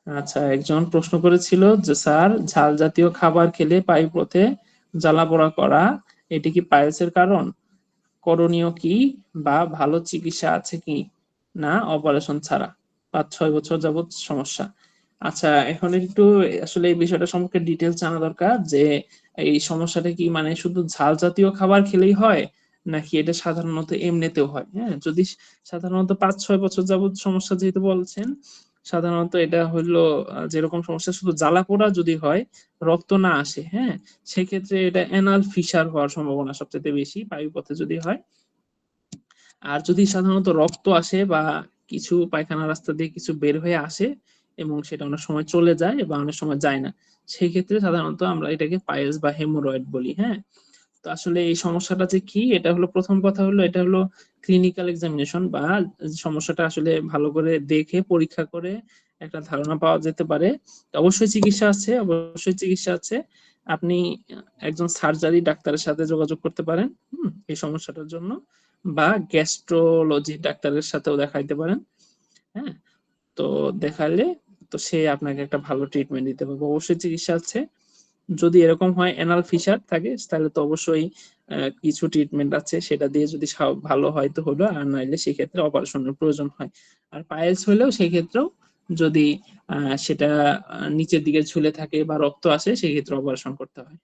আচ্ছা, একজন প্রশ্ন করেছিল যে স্যার ঝাল জাতীয় খাবার খেলে পায়ুপথে জ্বালাপোড়া করা, এটি কি পাইলসের কারণ? করণীয় কি, বা ভালো চিকিৎসা আছে কি না অপারেশন ছাড়া? 5-6 বছর যাবত সমস্যা। আচ্ছা, এখন একটু আসলে এই বিষয়টা সম্পর্কে ডিটেলস জানা দরকার, যে এই সমস্যাটা কি মানে শুধু ঝাল জাতীয় খাবার খেলেই হয়, নাকি এটা সাধারণত এমনিতেও হয়? হ্যাঁ, যদি সাধারণত 5-6 বছর যাবত সমস্যা যেহেতু বলছেন, সাধারণত এটা হলো যেরকম সমস্যা শুধু জ্বালা পোড়া যদি হয়, রক্ত না আসে, হ্যাঁ, সেক্ষেত্রে এটা অ্যানাল ফিশার হওয়ার সম্ভাবনা সবচেয়ে বেশি পায়ুপথে যদি হয়। আর যদি সাধারণত রক্ত আসে বা কিছু পায়খানা রাস্তা দিয়ে কিছু বের হয়ে আসে এবং সেটা অনেক সময় চলে যায় বা অনেক সময় যায় না, সেই ক্ষেত্রে সাধারণত আমরা এটাকে পাইলস বা হেমোরয়েড বলি। হ্যাঁ, তো আসলে এই সমস্যাটা যে কি, এটা হলো প্রথম কথা হলো এটা হলো ক্লিনিক্যাল এক্সামিনেশন, বা সমস্যাটা আসলে ভালো করে দেখে পরীক্ষা করে একটা ধারণা পাওয়া যেতে পারে। তো অবশ্যই চিকিৎসা আছে, আপনি একজন সার্জারি ডাক্তারের সাথে যোগাযোগ করতে পারেন এই সমস্যাটার জন্য, বা গ্যাস্ট্রোলজি ডাক্তারের সাথেও দেখাইতে পারেন। হ্যাঁ, তো দেখালে তো সে আপনাকে একটা ভালো ট্রিটমেন্ট দিতে পারবে। অবশ্যই চিকিৎসা আছে। যদি এরকম হয় অ্যানাল ফিশার থাকে তাহলে তো অবশ্যই কিছু ট্রিটমেন্ট আছে, সেটা দিয়ে যদি ভালো হয় তো হলো, আর নাইলে সেক্ষেত্রে অপারেশনের প্রয়োজন হয়। আর পাইলস হলেও সেই ক্ষেত্রেও যদি সেটা নিচের দিকে ঝুলে থাকে বা রক্ত আসে সেই ক্ষেত্রে অপারেশন করতে হয়।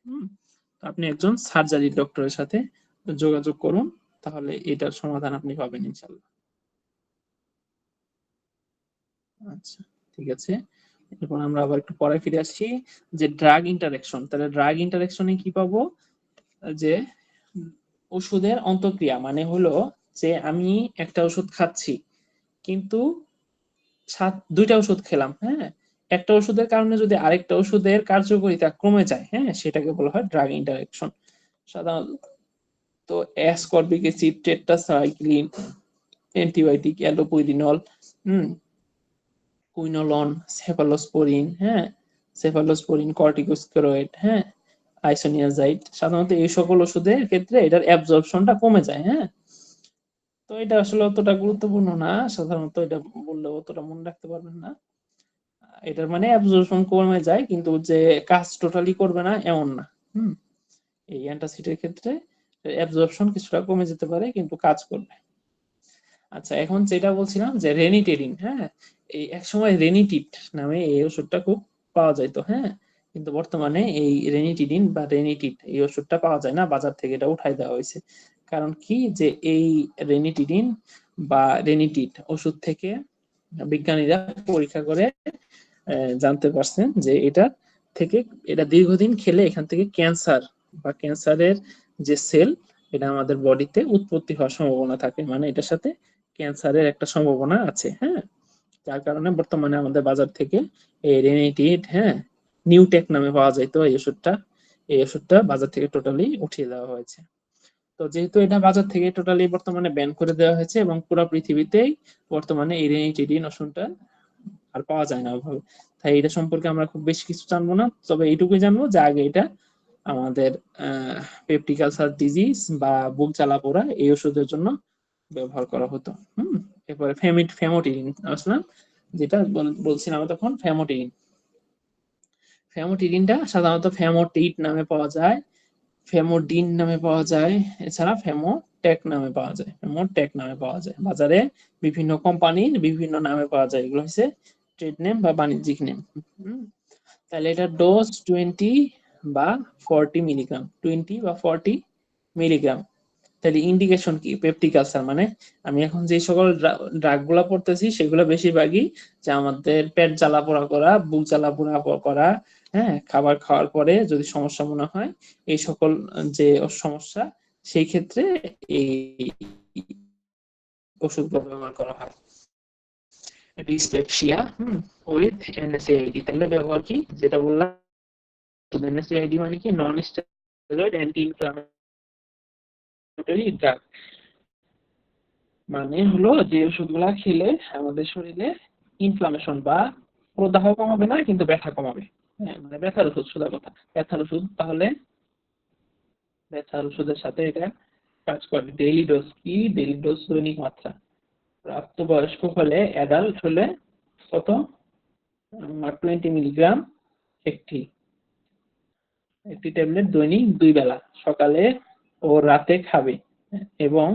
তো আপনি একজন সার্জারি ডক্টরের সাথে যোগাযোগ করুন, তাহলে এটার সমাধান আপনি পাবেন ইনশাল্লাহ। আচ্ছা, ঠিক আছে। এরপর আমরা আবার একটু পরে ফিরে আসছি যে ড্রাগ ইন্টারঅ্যাকশন। তাহলে ড্রাগ ইন্টারঅ্যাকশনে কি পাবো, যে ওষুধের অন্তঃক্রিয়া মানে হলো যে আমি একটা ওষুধ খাচ্ছি কিন্তু দুইটা ওষুধ খেলাম, হ্যাঁ, একটা ওষুধের কারণে যদি আরেকটা ওষুধের কার্যকারিতা কমে যায়, হ্যাঁ, সেটাকে বলা হয় ড্রাগ ইন্টারঅ্যাকশন। সাধারণত ascorbic acid, tetracycline, antibiotic, allopurinol, quinolone, cephalosporin, হ্যাঁ, কর্টিকোস্টেরয়েড, হ্যাঁ, আইসোনিয়াজাইড, সাধারণত এই সকল ওষুধের ক্ষেত্রে এটার অ্যাবজর্পশনটা কমে যায়। হ্যাঁ, তো এটা আসলে অতটা গুরুত্বপূর্ণ না, সাধারণত এটা বললে অতটা মনে রাখতে পারবেন না। এটার মানে অ্যাবজর্পশন কমে যায় কিন্তু যে কাজ টোটালি করবে না এমন না। এই অ্যান্টাসিডের ক্ষেত্রে অ্যাবজর্পশন কিছুটা কমে যেতে পারে কিন্তু কাজ করবে। আচ্ছা, এখন যেটা বলছিলাম যে রেনিটেডিন, হ্যাঁ, এই একসময় রেনিটিড নামে এই ওষুধটা খুব পাওয়া যাইতো, হ্যাঁ, কিন্তু বর্তমানে এই রেনিটিডিন বা রেনিটিড এই ওষুধটা পাওয়া যায় না, বাজার থেকে এটা উঠাই দেওয়া হয়েছে। কারণ কি, যে এই রেনিটিডিন বা রেনিটিড ওষুধ থেকে বিজ্ঞানীরা পরীক্ষা করে জানতে পারছেন যে এটা দীর্ঘদিন খেলে এখান থেকে ক্যান্সার বা ক্যান্সারের যে সেল এটা আমাদের বডিতে উৎপত্তি হওয়ার সম্ভাবনা থাকে, মানে এটার সাথে ক্যান্সারের একটা সম্ভাবনা আছে। হ্যাঁ, যার কারণে বর্তমানে আমাদের বাজার থেকে এই রেনিটিড, হ্যাঁ, নিউটেক নামে পাওয়া যাইতো এই ওষুধটা বাজার থেকে টোটালি উঠিয়ে দেওয়া হয়েছে। তো যেহেতু এটা বাজার থেকে টোটালি বর্তমানে ব্যান করে দেওয়া হয়েছে এবং পুরো পৃথিবীতেই বর্তমানে এই রেনিটিডিন ওষুধটা আর পাওয়া যায় না ওইভাবে, তাই এটা সম্পর্কে আমরা খুব বেশি কিছু জানবো না। তবে এইটুকুই জানবো যে আগে এটা আমাদের পেপটিক আলসার ডিজিজ বা বুক জ্বালা পোড়া এই ওষুধের জন্য ব্যবহার করা হতো। এরপরে ফেমোটিডিন আসলাম, যেটা বলছিলাম তখন ফেমোটিডিনটা সাধারণত ফেমোটিড নামে পাওয়া যায়, ফেমোডিন নামে পাওয়া যায়, এছাড়া ফেমোটেক নামে পাওয়া যায়। বাজারে বিভিন্ন কোম্পানির বিভিন্ন নামে পাওয়া যায়, এগুলো হচ্ছে ট্রেড নেম বা বাণিজ্যিক নেম। তাহলে এটা ডোজ 20 বা 40 মিলিগ্রাম, 20 বা 40 মিলিগ্রাম। তাহলে ইন্ডিকেশন কি, পেপটিক আলসার, মানে আমি এখন যে সকল ড্রাগ গুলা পড়তেছি সেগুলো বেশিরভাগই যে আমাদের পেট জ্বালা পোড়া করা, বুক জ্বালা পোড়া করা, হ্যাঁ, খাবার খাওয়ার পরে যদি সমস্যা মনে হয় এই সকল যে সমস্যা, সেই ক্ষেত্রে এই ওষুধগুলো ব্যবহার করা হয়। ডিসপেপসিয়া উইথ এনএসএআইডি, তাহলে ব্যবহার কি, যেটা বললাম এনএসএআইডি মানে কি, নন স্টেরয়েড অ্যান্টি ইনফ্লামেটরি ড্রাগ, মানে হলো যে ওষুধগুলা খেলে আমাদের শরীরে ইনফ্লামেশন বা প্রদাহ কমাবে না কিন্তু ব্যথা কমাবে। হ্যাঁ, মানে ব্যথার ওষুধ, সোজা কথা ব্যথার ওষুধ। তাহলে ব্যথার ওষুধের সাথে এটা কাজ করে। ডেইলি ডোজ কি, ডেইলি ডোজ দৈনিক মাত্রা। প্রাপ্তবয়স্ক হলে, অ্যাডাল্ট হলে কত, 20 মিলিগ্রাম একটি ট্যাবলেট দৈনিক 2 বেলা, সকালে ও রাতে খাবে, এবং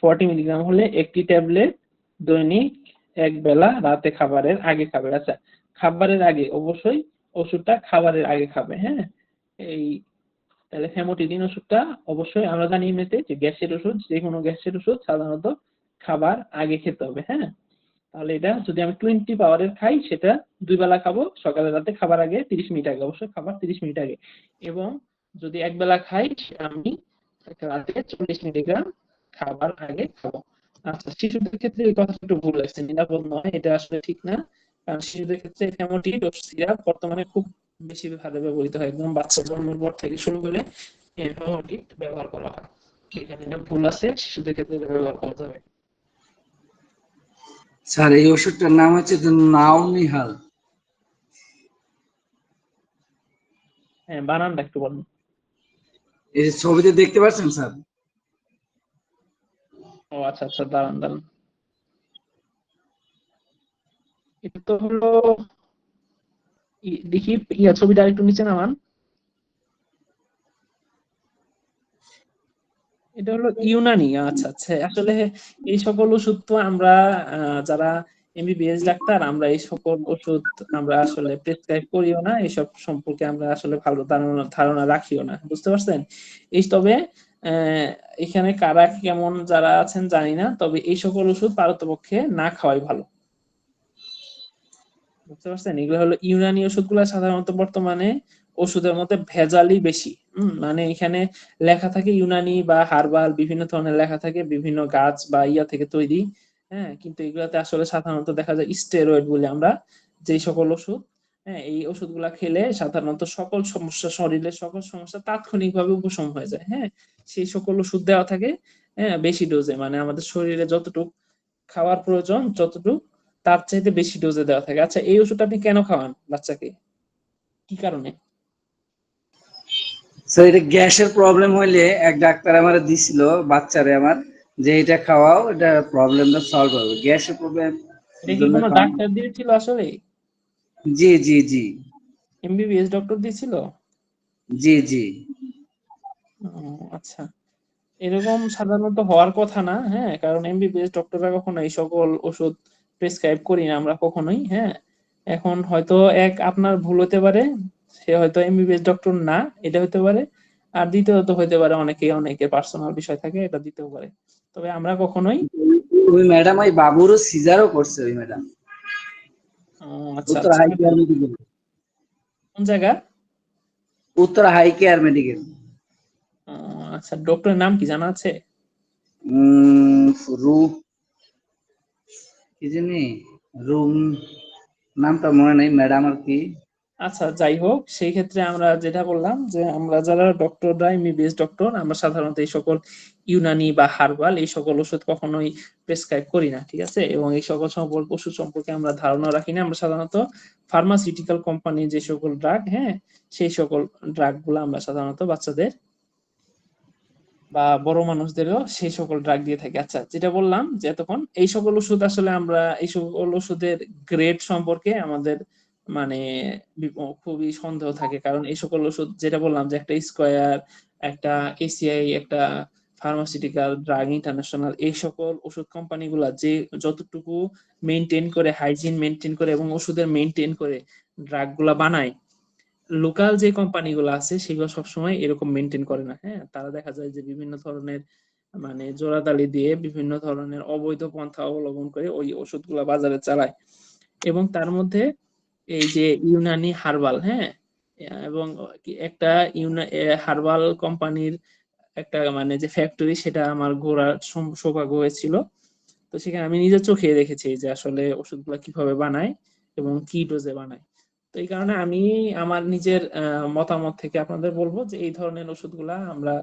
40 মিলিগ্রাম হলে একটি ট্যাবলেট দৈনিক 1 বেলা, রাতে খাবারের আগে খাবে। আচ্ছা, খাবারের আগে, অবশ্যই ওষুধটা খাবারের আগে খাবে। হ্যাঁ, এই তাহলে ফেমোটিডিন ওষুধটা অবশ্যই আমরা জানি এমনিতে যে গ্যাসের ওষুধ, যে কোনো গ্যাসের ওষুধ সাধারণত খাবার আগে খেতে হবে। হ্যাঁ, তাহলে এটা যদি আমি 20 পাওয়ারের খাই সেটা 2 বেলা খাবো, সকালে রাতে খাবার আগে 30 মিনিট আগে, অবশ্যই খাবার 30 মিনিট আগে। এবং যদি 1 বেলা খাই আমি রাতে 40 মিলিগ্রাম খাবার আগে খাবো। আচ্ছা, শিশুদের ক্ষেত্রে এই কথাটা একটু ভুল লাগছে, নিরাপদ নয়, এটা আসলে ঠিক না। কারণ শিশুদের ক্ষেত্রে ফেমোটিড সিরাপ বর্তমানে খুব বেশি ভাবে ব্যবহৃত হয়, একদম বাচ্চা জন্মের পর থেকে শুরু করে ফেমোটিড ব্যবহার করা হয়। এখানে ভুল আছে, শিশুদের ক্ষেত্রে ব্যবহার করা যাবে। স্যার এই ওষুধটার নাম হচ্ছে নাওনিহাল। হ্যাঁ, বানানটা একটু বলুন। এই যে ছবিতে দেখতে পাচ্ছেন স্যার? ও আচ্ছা আচ্ছা, দাঁড়ান দাঁড়ান। এটা তো হলো দেখি, ছবিটা একটু নিচে নামান। এটা হলো ইউনানি। আচ্ছা আচ্ছা, আসলে এই সকল ওষুধ তো আমরা যারা এমবিবিএস ডাক্তার, আমরা এই সকল ওষুধ আমরা আসলে প্রেসক্রাইব করিও না, এসব সম্পর্কে আমরা আসলে ভালো ধারণা ধারণা রাখিও না, বুঝতে পারছেন? এই তবে আহ, এখানে কারা কেমন যারা আছেন জানি না, তবে এই সকল ওষুধ পারতপক্ষে না খাওয়াই ভালো, বুঝতে পারছেন? এগুলো হলো ইউনানি ওষুধগুলো, সাধারণত বর্তমানে ওষুধের মধ্যে ভেজালই বেশি। মানে এখানে লেখা থাকে ইউনানি বা হার্বাল, বিভিন্ন ধরনের লেখা থাকে, বিভিন্ন গাছ বা ইয়া থেকে তৈরি। হ্যাঁ, কিন্তু এগুলাতে আসলে সাধারণত দেখা যায় স্টেরয়েড বলে আমরা যে সকল ওষুধ। হ্যাঁ, এই ওষুধগুলা খেলে সাধারণত সকল সমস্যা, শরীরের সকল সমস্যা তাৎক্ষণিকভাবে উপশম হয়ে যায়। হ্যাঁ, সেই সকল ওষুধ দেওয়া থাকে হ্যাঁ বেশি ডোজে, মানে আমাদের শরীরে যতটুকু খাওয়ার প্রয়োজন যতটুকু তার চাইতে বেশি ডোজে দেওয়া থাকে। আচ্ছা, এই ওষুধটা আপনি কেন খাওয়ান বাচ্চাকে, কি কারণে? স্যার এটা গ্যাসের প্রবলেম হইলে এক ডাক্তার আমার দিছিল বাচ্চারে আমার, যে এটা খাওয়াও, এটা প্রবলেমটা সলভ হবে গ্যাসের প্রবলেম এটা কি জন্য কোনো খাওয়ানো। ডাক্তার দিয়েছিল আসলে? জি জি জি। এমবিবিএস ডক্টর দিয়েছিল? জি জি। আচ্ছা, এরকম সাধারণত হওয়ার কথা না। হ্যাঁ, কারণ এমবিবিএস ডক্টররা কখনো এই সকল ওষুধ প্রেসক্রাইব করি না আমরা কখনোই। হ্যাঁ, এখন হয়তো এক আপনার ভুল হতে পারে, সে হয়তো এমবিবিএস ডক্টর না, এটা হতে পারে। আর দ্বিতীয়ত হতে পারে অনেকের পার্সোনাল বিষয় থাকে, এটা দিতেও পারে। তবে আমরা কখনোই ওই ম্যাডাম ওই বাবুরও সিজারও করছে ওই ম্যাডাম, আচ্ছা উত্তর আচ্ছা, হাই কেয়ার মেডিকেল। কোন জায়গা? উত্তর হাই কেয়ার মেডিকেল। আচ্ছা, ডক্টরের নাম কি জানা আছে? রূপ কি জানি, রুম নামটা মনে নেই ম্যাডাম আর কি। আচ্ছা, যাই হোক, সেই ক্ষেত্রে আমরা যেটা বললাম যে আমরা যারা ডক্টররা এমবিবিএস ডক্টর, আমরা সাধারণত এই সকল ইউনানি বা হার্বাল এই সকল ওষুধ কখনোই প্রেসক্রাইব করি না, ঠিক আছে? এবং এই সকল ওষুধ সম্পর্কে আমরা ধারণা রাখি না। আমরা সাধারণত ফার্মাসিউটিক্যাল কোম্পানি যে সকল ড্রাগ, হ্যাঁ, সেই সকল ড্রাগ গুলো আমরা সাধারণত বাচ্চাদের বা বড় মানুষদেরও সেই সকল ড্রাগ দিয়ে থাকি। আচ্ছা, যেটা বললাম যে এতক্ষণ, এই সকল ওষুধ আসলে আমরা এই সকল ওষুধের গ্রেড সম্পর্কে আমাদের মানে খুবই সন্দেহ থাকে, কারণ এই সকল ওষুধ যেটা বললাম যে একটা স্কয়ার, একটা এসিআই, একটা ফার্মাসিউটিক্যাল ড্রাগ ইন্টারন্যাশনাল, এই সকল ওষুধ কোম্পানিগুলা যে যতটুকু মেনটেন করে, হাইজিন মেনটেন করে এবং ওষুধের মেনটেন করে ড্রাগ গুলা বানায়, লোকাল যে কোম্পানিগুলো আছে সেগুলো সবসময় এরকম মেনটেন করে না। হ্যাঁ, তারা দেখা যায় যে বিভিন্ন ধরনের মানে জোড়াতালি দিয়ে বিভিন্ন ধরনের অবৈধ পন্থা অবলম্বন করে ওই ওষুধগুলা বাজারে চালায়। এবং তার মধ্যে এই যে ইউনানি হার্বাল, হ্যাঁ, এবং একটা হার্বাল কোম্পানির একটা মানে যে ফ্যাক্টরি, সেটা আমার ঘোরার সৌভাগ্য হয়েছিল। তো সেখানে আমি নিজের চোখে দেখেছি যে আসলে ওষুধগুলা কিভাবে বানায় এবং কি ডোজে বানায়। তো এই কারণে আমি আমার নিজের মতামত থেকে আপনাদের বলবো যে এই ধরনের ওষুধগুলা আমরা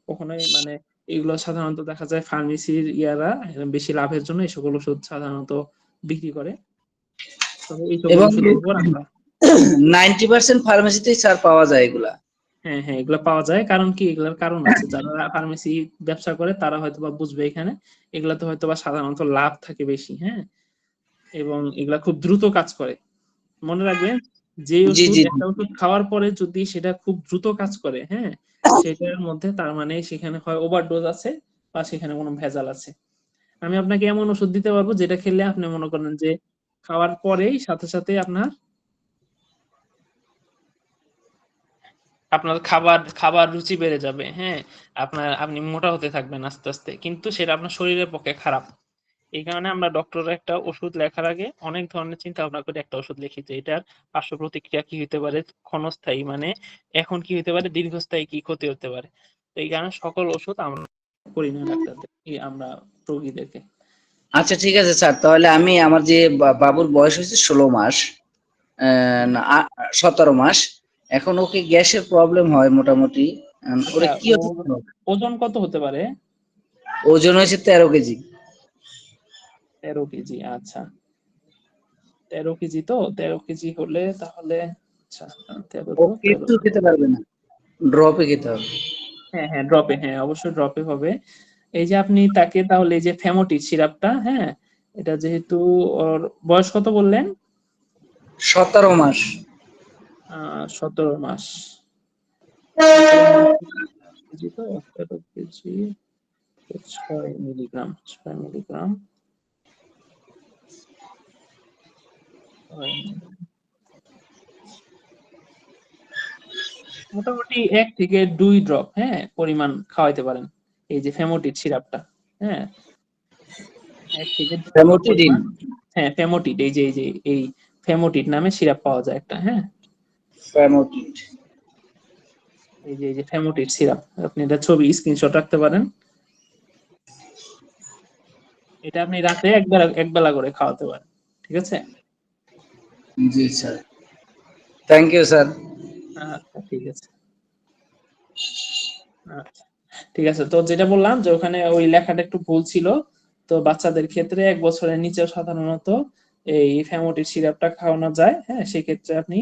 কখনোই মানে এগুলো সাধারণত দেখা যায় ফার্মেসির ইয়ারা বেশি লাভের জন্য এই সকল ওষুধ সাধারণত বিক্রি করে। তবে এই সকল এবং ওষুধের উপর আমরা 90% ফার্মেসিতেই স্যার পাওয়া যায় এগুলা। হ্যাঁ হ্যাঁ, এগুলো পাওয়া যায়। কারণ কি, এগুলোর কারণ আছে, যারা ফার্মেসি ব্যবসা করে তারা হয়তোবা বুঝবে এখানে এগুলাতে হয়তোবা সাধারণত লাভ থাকে বেশি। হ্যাঁ, এবং এগুলা খুব দ্রুত কাজ করে। মনে রাখবেন, যে জি ওষুধ, জি জি। একটা ওষুধ খাওয়ার পরে যদি সেটা খুব দ্রুত কাজ করে, হ্যাঁ, সেটার মধ্যে তার মানে সেখানে হয় ওভারডোজ আছে বা সেখানে কোনো ভেজাল আছে। আমি আপনাকে এমন ওষুধ দিতে পারবো যেটা খেলে আপনি মনে করেন যে খাওয়ার পরেই সাথে সাথে আপনার আপনার খাবার খাবার রুচি বেড়ে যাবে। হ্যাঁ, আপনি মোটা হতে থাকবেন আস্তে আস্তে, কিন্তু সেটা আপনার শরীরের পক্ষে খারাপ। এই কারণে আমরা ডক্টররা একটা ওষুধ লেখার আগে অনেক ধরনের চিন্তা ভাবনা করে একটা ওষুধ লিখি, যে এটার পার্শ্ব প্রতিক্রিয়া কি হতে পারে, ক্ষণস্থায়ী মানে এখন কি হতে পারে, দীর্ঘস্থায়ী কি ক্ষতি হতে পারে। তো এই কারণে সকল ওষুধ আমরা করি না ডাক্তারদের, আমরা রোগীদেরকে। আচ্ছা ঠিক আছে স্যার, তাহলে আমি আমার যে বাবুর বয়স হয়েছে 16 মাস, না 17 মাস, এখন ওকে গ্যাসের প্রবলেম হয় মোটামুটি। আচ্ছা, ওরে কি ও হচ্ছে? ওজন কত হতে পারে? ওজন হয়েছে 13 কেজি। 13 কেজি, আচ্ছা 13 কেজি, তো 13 কেজি হলে তাহলে আচ্ছা 13 ও তো 13 কিন্তু খেতে পারবে না, ড্রপে খেতে হবে। হ্যাঁ হ্যাঁ ড্রপে, হ্যাঁ অবশ্যই ড্রপে হবে। এই যে আপনি তাকে তাহলে এই যে ফেমোটিড সিরাপটা, হ্যাঁ এটা যেহেতু ওর বয়স কত বললেন? 17 মাস। 17 মাস। 17 কেজি, তো 13 কেজি 6 মিলিগ্রাম, 6 মিলিগ্রাম, 6 মিলিগ্রাম। মোটামুটি 1 থেকে 2 ড্রপ, হ্যাঁ পরিমাণ খাওয়াইতে পারেন এই যে ফেমোটিড সিরাপটা। হ্যাঁ 1 থেকে 2 ড্রপ ফ্যামোটিডিন। পরিমাণ। হ্যাঁ ফেমোটিড, এই যে এই ফেমোটিড নামে সিরাপ পাওয়া যায় একটা, হ্যাঁ ফ্যামোটিড। এই যে ফেমোটিড সিরাপ, আপনি এটা ছবি স্ক্রিনশট রাখতে পারেন। এটা আপনি রাতে একবেলা করে খাওয়াতে পারেন, ঠিক আছে? জি স্যার, থ্যাংক ইউ স্যার। আচ্ছা ঠিক আছে। আচ্ছা ঠিক আছে, তো যেটা বললাম যে ওখানে ওই লেখাটা একটু ভুল ছিল। তো বাচ্চাদের ক্ষেত্রে 1 বছরের নিচে সাধারণত এই ফ্যামোটিড সিরাপটা খাওয়ানো যায়। হ্যাঁ সেক্ষেত্রে আপনি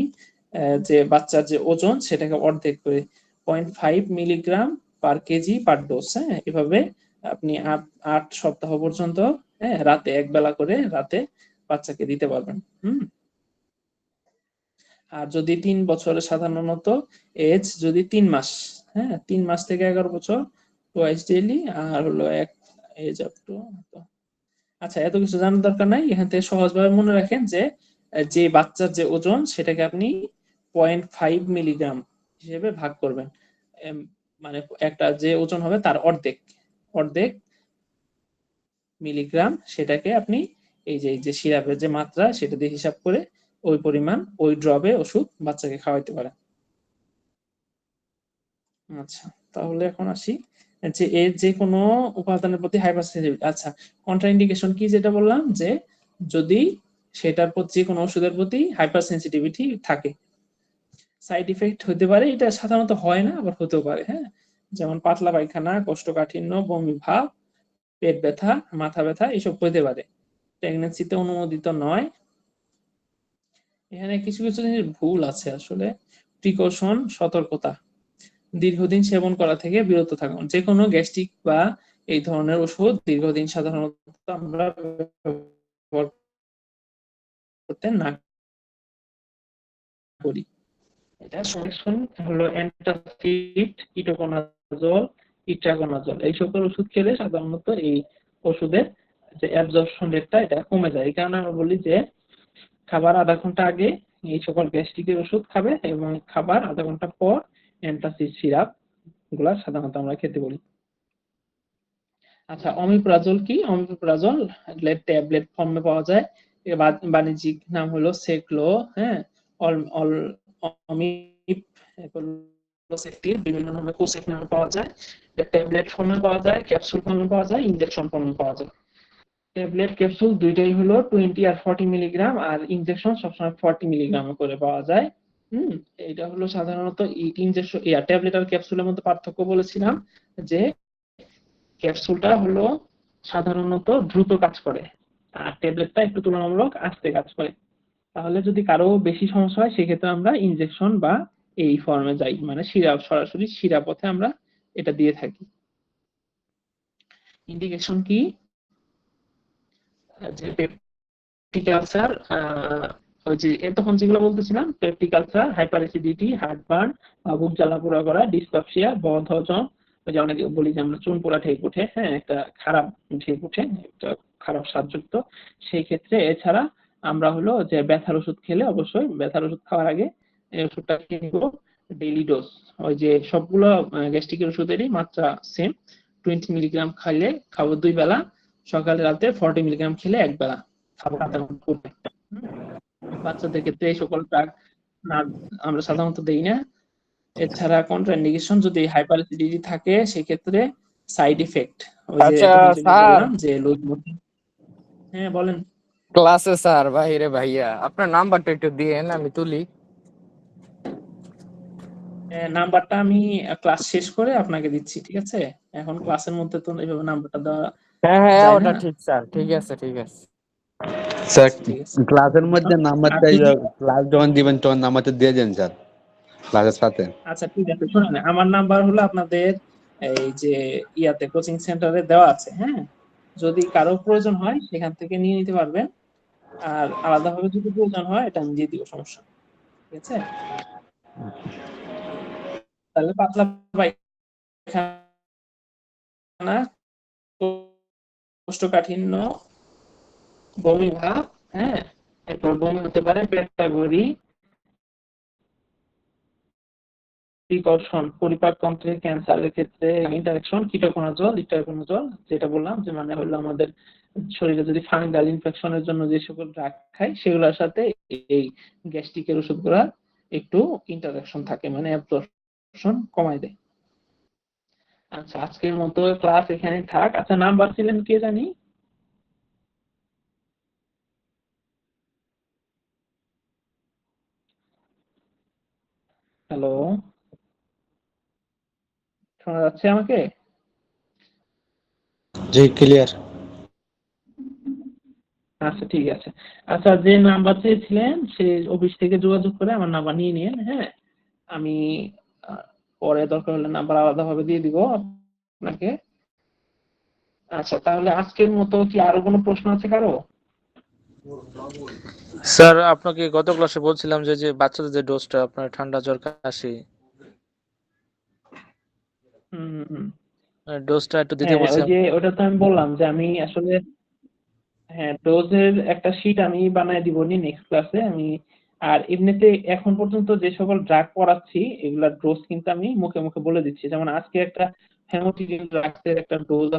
যে বাচ্চার যে ওজন সেটাকে অর্ধেক করে 0.5 মিলিগ্রাম পার কেজি পার ডোজ, হ্যাঁ এভাবে আপনি 8 সপ্তাহ পর্যন্ত, হ্যাঁ রাতে একবেলা করে রাতে বাচ্চাকে দিতে পারবেন। আর যদি 3 বছরের সাধারণত এজ যদি 3 মাস, হ্যাঁ 3 মাস থেকে 11 বছর টুয়াইস ডেইলি, আর হলো এজ আপ টু। আচ্ছা এত কিছু জানার দরকার নাই, এখান থেকে সহজভাবে মনে রাখেন যে যে বাচ্চার যে ওজন সেটাকে আপনি 0.5 মিলিগ্রাম হিসেবে ভাগ করবেন। এম, মানে একটা যে ওজন হবে তার অর্ধেক, অর্ধেক মিলিগ্রাম সেটাকে আপনি এই যে সিরাপের যে মাত্রা সেটা দিয়ে হিসাব করে ওই পরিমাণ ওই ড্রপে ওষুধ বাচ্চাকে খাওয়াইতে পারেন। আচ্ছা তাহলে এখন আসি যে এর যে কোনো উপাদানের প্রতি হাইপার সেনসিটিভিটি। আচ্ছা কন্ট্রাইন্ডিকেশন কি যেটা বললাম, যে যদি সেটার প্রতি যে কোনো ওষুধের প্রতি হাইপার সেনসিটিভিটি থাকে, সাইড ইফেক্ট হতে পারে, এটা সাধারণত হয় না আবার হতেও পারে, হ্যাঁ যেমন পাতলা পায়খানা, কোষ্ঠকাঠিন্য, বমি ভাব, পেট ব্যথা, মাথা ব্যথা এসব হতে পারে। প্রেগন্যান্সিতে অনুমোদিত নয়। এখানে কিছু কিছু জিনিস ভুল আছে আসলে। প্রিকশন সতর্কতা, দীর্ঘদিন সেবন করা থেকে বিরত থাকুন। যে কোনো গ্যাস্ট্রিক বা এই ধরনের ওষুধ দীর্ঘদিন সাধারণত আমরা ব্যবহার করতে না করি। এটা সংমিশ্রণ হলো অ্যান্টাসিড, কিটোকোনাজল, ইট্রাকোনাজল, এই সকল ওষুধ খেলে সাধারণত এই ওষুধের যে অ্যাবজর্পশন রেটটা এটা কমে যায়। এই কারণে আমরা বলি যে খাবার আধা ঘন্টা আগে এই সকল গ্যাস্ট্রিকের ওষুধ খাবে এবং খাবার আধা ঘন্টা পর অ্যান্টাসিড সিরাপ গুলা সাধারণত আমরা খেতে বলি। আচ্ছা অমিপ্রাজল কি? অমিপ্রাজল ট্যাবলেট ফর্মে পাওয়া যায়। এর বাণিজ্যিক নাম হলো সেক্লো, হ্যাঁ অমিপ, বিভিন্ন নামে কোসেক নামে পাওয়া যায়। ট্যাবলেট ফর্মে পাওয়া যায়, ক্যাপসুল ফর্মে পাওয়া যায়, ইনজেকশন ফর্মে পাওয়া যায়। ট্যাবলেট ক্যাপসুল দুইটাই হলো 20 আর 40 মিলিগ্রাম, আর ইনজেকশন সবসময় 40 মিলিগ্রাম করে পাওয়া যায়। এটা হলো সাধারণত ইনজেকশন ট্যাবলেট আর ক্যাপসুলের মধ্যে পার্থক্য বলেছিলাম যে ক্যাপসুলটা হলো সাধারণত দ্রুত কাজ করে আর ট্যাবলেটটা একটু তুলনামূলক আস্তে কাজ করে। তাহলে যদি কারো বেশি সমস্যা হয় সেক্ষেত্রে আমরা ইনজেকশন বা এই ফর্মে যাই, মানে সিরাপ, সরাসরি শিরাপথে আমরা এটা দিয়ে থাকি। ইন্ডিকেশন কি? যে পেপটিক আলসার, ওই যে তখন যেগুলো বলতেছিলাম, peptic ulcer, hyper acidity, heartburn, বুক জ্বালা পোড়া করা, ডিসপেপসিয়া, বদহজম, ওই যে অনেকে বলি যে আমরা চুন পোড়া ঢেক উঠে, হ্যাঁ একটা খারাপ ঢেক উঠে, একটা খারাপ স্বাদযুক্ত, সেই ক্ষেত্রে। এছাড়া আমরা হলো যে ব্যথার ওষুধ খেলে অবশ্যই ব্যথার ওষুধ খাওয়ার আগে এই ওষুধটা কিন্তু ডেইলি ডোজ, ওই যে সবগুলো গ্যাস্ট্রিকের ওষুধেরই মাত্রা সেম, 20 মিলিগ্রাম খাইলে খাবো 2 বেলা, সকালে রাতে 40 মিলিগ্রাম খেলে 1 বেলা খাবো। বাচ্চাদের ক্ষেত্রে এই সকল ড্রাগ না আমরা সাধারণত দেই না। এছাড়া কন্ট্রাইন্ডিকেশন যদি হাইপার অ্যাসিডিটি থাকে সেক্ষেত্রে সাইড ইফেক্ট, ওই যে আচ্ছা তখন যেটা স্যার, বললাম যে লুজ মোশন। হ্যাঁ বলেন। ক্লাসে স্যার বাইরে ভাইয়া, আপনার নাম্বারটা একটু দিয়েন আমি তুলি। নাম্বারটা আমি ক্লাস শেষ করে আপনাকে দিচ্ছি, ঠিক আছে? এখন ক্লাসের মধ্যে তো এইভাবে নাম্বারটা দেওয়া হ্যাঁ হ্যাঁ যায় না। ওটা ঠিক স্যার, ঠিক আছে ঠিক আছে। স্যার আচ্ছা ঠিক আছে, ক্লাসের মধ্যে নাম্বার আর চাইলে যদি ক্লাস যখন দিবেন তখন নাম্বারটা দিয়ে দেন স্যার ক্লাসের সাথে। আচ্ছা ঠিক আছে, শুনুন আমার নাম্বার হলো আপনাদের এই যে ইয়াতে কোচিং সেন্টারে দেওয়া আছে, হ্যাঁ, যদি কারো প্রয়োজন হয় সেখান থেকে নিয়ে নিতে পারবেন, আর আলাদাভাবে যদি প্রয়োজন হয় এটা আমি দিয়ে দিব, সমস্যা নেই। ঠিক আছে, তাহলে পাতলা পায়খানা, কোষ্ঠকাঠিন্য, বমি ভাব, হ্যাঁ, এরপর বমি হতে পারে, পেটটা ভরি, প্রিকশন পরিপাকতন্ত্রের ক্যান্সারের ক্ষেত্রে ইন্টারেকশন, ইটারকোনাজল যেটা বললাম যে মানে হলো আমাদের শরীরে যদি ফাঙ্গাল ইনফেকশনের জন্য যে সকল ড্রাগ খাই সেগুলোর সাথে এই গ্যাস্ট্রিকের ওষুধগুলা একটু ইন্টারাকশন থাকে, মানে অ্যাবজর্পশন কমায় দেয়। আচ্ছা আজকের মতো ক্লাস এখানে থাক। আচ্ছা নাম্বার ছিলেন কে জানি? হ্যালো, শোনা যাচ্ছে আমাকে? জি ক্লিয়ার। আচ্ছা ঠিক আছে। আচ্ছা যে নাম্বার চেয়েছিলেন সে অফিস থেকে যোগাযোগ করে আমার নাম্বার নিয়ে নিন, হ্যাঁ, আমি পরে দরকার হলে নাম্বার আলাদাভাবে দিয়ে দিব আপনাকে। আচ্ছা তাহলে আজকের মতো কি আরো কোনো প্রশ্ন আছে কারো? স্যার আপনাকে গত ক্লাসে বলছিলাম যে যে বাচ্চাদের যে ডোজটা আপনার ঠান্ডা জ্বর কাশি হুম হুম হুম। ডোজটা একটু দিতে হ্যাঁ ওই বলছিলাম। যে ওটা তো আমি বললাম যে আমি আসলে হ্যাঁ ডোজের একটা শীট আমি বানায় দিব নি নেক্সট ক্লাসে আমি। আর এমনিতে এখন পর্যন্ত যে সকল ড্রাগ পড়াচ্ছি এগুলার ডোজ কিন্তু আমি মুখে মুখে বলে দিচ্ছি, যেমন আজকে একটা ফেমোটিডিন ড্রাগসের একটা ডোজ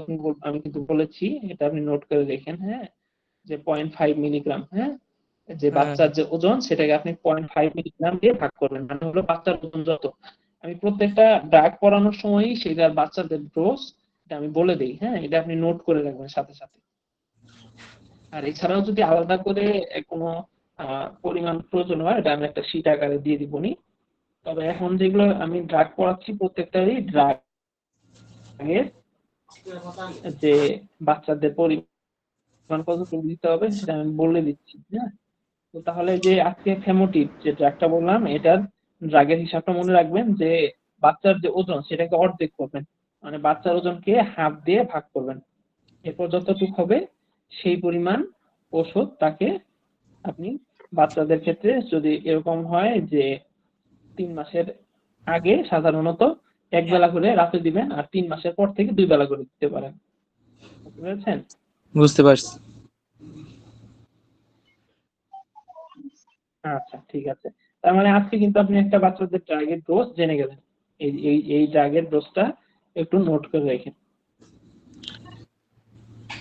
আমি কিন্তু বলেছি, এটা আপনি নোট করে দেখেন, হ্যাঁ, যে 0.5 মিলিগ্রাম, হ্যাঁ, যে হ্যাঁ বাচ্চার যে ওজন সেটাকে আপনি 0.5 মিলিগ্রাম দিয়ে ভাগ করবেন, মানে হলো বাচ্চার ওজন যত। আমি প্রত্যেকটা ড্রাগ পড়ানোর সময়ই সেটার বাচ্চাদের ডোজ এটা আমি বলে দিই, হ্যাঁ, এটা আপনি নোট করে রাখবেন সাথে সাথে। আর এছাড়াও যদি আলাদা করে কোনো পরিমাণ প্রয়োজন হয় এটা আমি একটা শীট আকারে দিয়ে দিবনি। তবে এখন যেগুলো আমি ড্রাগ পড়াচ্ছি প্রত্যেকটারই ড্রাগের যে বাচ্চাদের পরিমাণ কতটুকু দিতে হবে সেটা আমি বলে দিচ্ছি, হ্যাঁ। তো তাহলে যে আজকে ফেমোটিভ যে ড্রাগটা বললাম এটার ড্রাগের হিসাবটা মনে রাখবেন যে বাচ্চার যে ওজন সেটাকে অর্ধেক করবেন, মানে বাচ্চার ওজনকে হাফ দিয়ে ভাগ করবেন, এরপর যতটুকু হবে সেই পরিমাণ ওষুধ তাকে আপনি বাচ্চাদের ক্ষেত্রে যদি এরকম হয় যে 3 মাসের আগে সাধারণত এক বেলা করে রাতে দিবেন, আর 3 মাসের পর থেকে 2 বেলা করে দিতে পারেন, বুঝতে পেরেছেন? বুঝতে পারছি। আচ্ছা ঠিক আছে, তার মানে আজকে কিন্তু আপনি একটা বাচ্চাদের ড্রাগের ডোজ জেনে গেলেন, এই ড্রাগের ডোজটা একটু নোট করে রাখেন।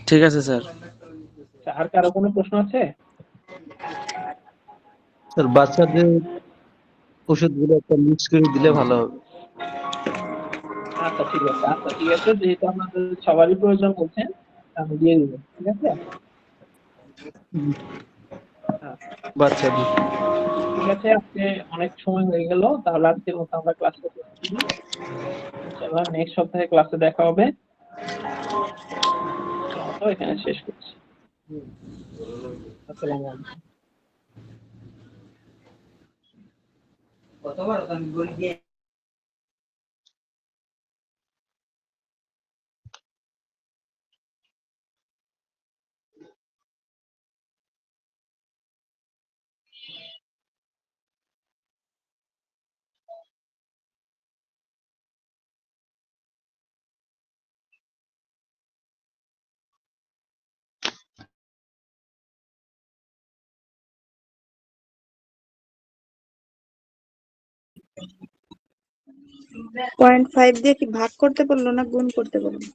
ঠিক আছে স্যার। আচ্ছা, আর কারো কোনো প্রশ্ন আছে? স্যার বাচ্চাদের ওষুধগুলো একটা মিক্স করে দিলে ভালো হবে। আচ্ছা ঠিক আছে, যেহেতু আমাদের সবারই প্রয়োজন বলছেন আমি দিয়ে দিব, ঠিক আছে। আচ্ছা, বাচ্চাদের ঠিক আছে, আজকে অনেক সময় হয়ে গেল, তাহলে আজকের মতো আমরা ক্লাসটা শেষ করি। ইনশাআল্লাহ নেক্সট সপ্তাহে ক্লাসে দেখা হবে। আজকের মতো এখানে শেষ করছি। আসসালামু আলাইকুম। পয়েন্ট ফাইভ দিয়ে কি ভাগ করতে বললো না গুণ করতে বললো?